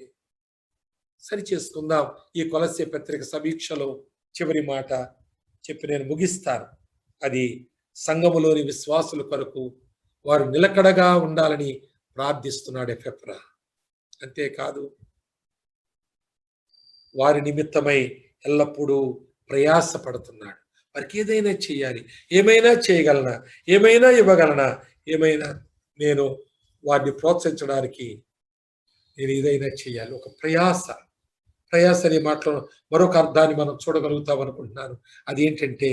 సరి చేసుకుందాం. ఈ కొలస్సే పత్రిక సమీక్షలో చివరి మాట చెప్పి నేను ముగిస్తాను. అది సంఘములోని విశ్వాసుల కొరకు వారు నిలకడగా ఉండాలని ప్రార్థిస్తున్నాడు ఎఫెఫ్రా. అంతేకాదు వారి నిమిత్తమై ఎల్లప్పుడూ ప్రయాసపడుతున్నాడు. వారికి ఏదైనా చేయాలి, ఏమైనా చేయగలనా, ఏమైనా ఇవ్వగలనా, ఏమైనా నేను వారిని ప్రోత్సహించడానికి నేను ఏదైనా చేయాలి. ఒక ప్రయాస అనే మాటలో మరొక అర్థాన్ని మనం చూడగలుగుతాం అనుకుంటున్నాను. అదేంటంటే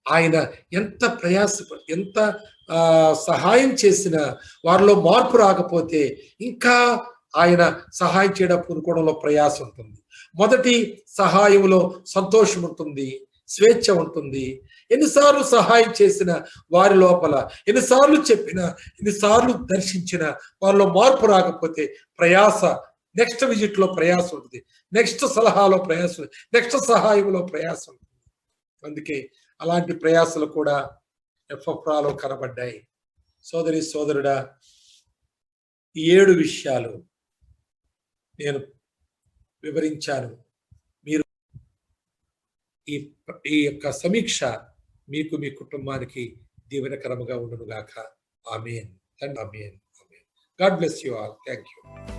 ఆయన ఎంత ఎంత సహాయం చేసినా వారిలో మార్పు రాకపోతే ఇంకా ఆయన సహాయం చేయడం పూనుకోవడంలో ప్రయాస ఉంటుంది. మొదటి సహాయంలో సంతోషం ఉంటుంది, స్వేచ్ఛ ఉంటుంది. ఎన్నిసార్లు సహాయం చేసిన వారి లోపల, ఎన్నిసార్లు చెప్పినా, ఎన్నిసార్లు దర్శించిన వారిలో మార్పు రాకపోతే ప్రయాస, నెక్స్ట్ విజిట్ లో ప్రయాస ఉంటుంది, నెక్స్ట్ సలహాలో ప్రయాస, నెక్స్ట్ సహాయంలో ప్రయాస ఉంటుంది. అందుకే అలాంటి ప్రయాసలు కూడా ఎఫెఫ్రాలో కనబడ్డాయి. సోదరుడా, ఈ 7 విషయాలు నేను వివరించాను. మీరు ఈ యొక్క సమీక్ష మీకు, మీ కుటుంబానికి దీవెనకరముగా ఉండును గాక. ఆమేన్. తండ్రి. ఆమేన్. ఆమేన్. God bless you all. Thank you.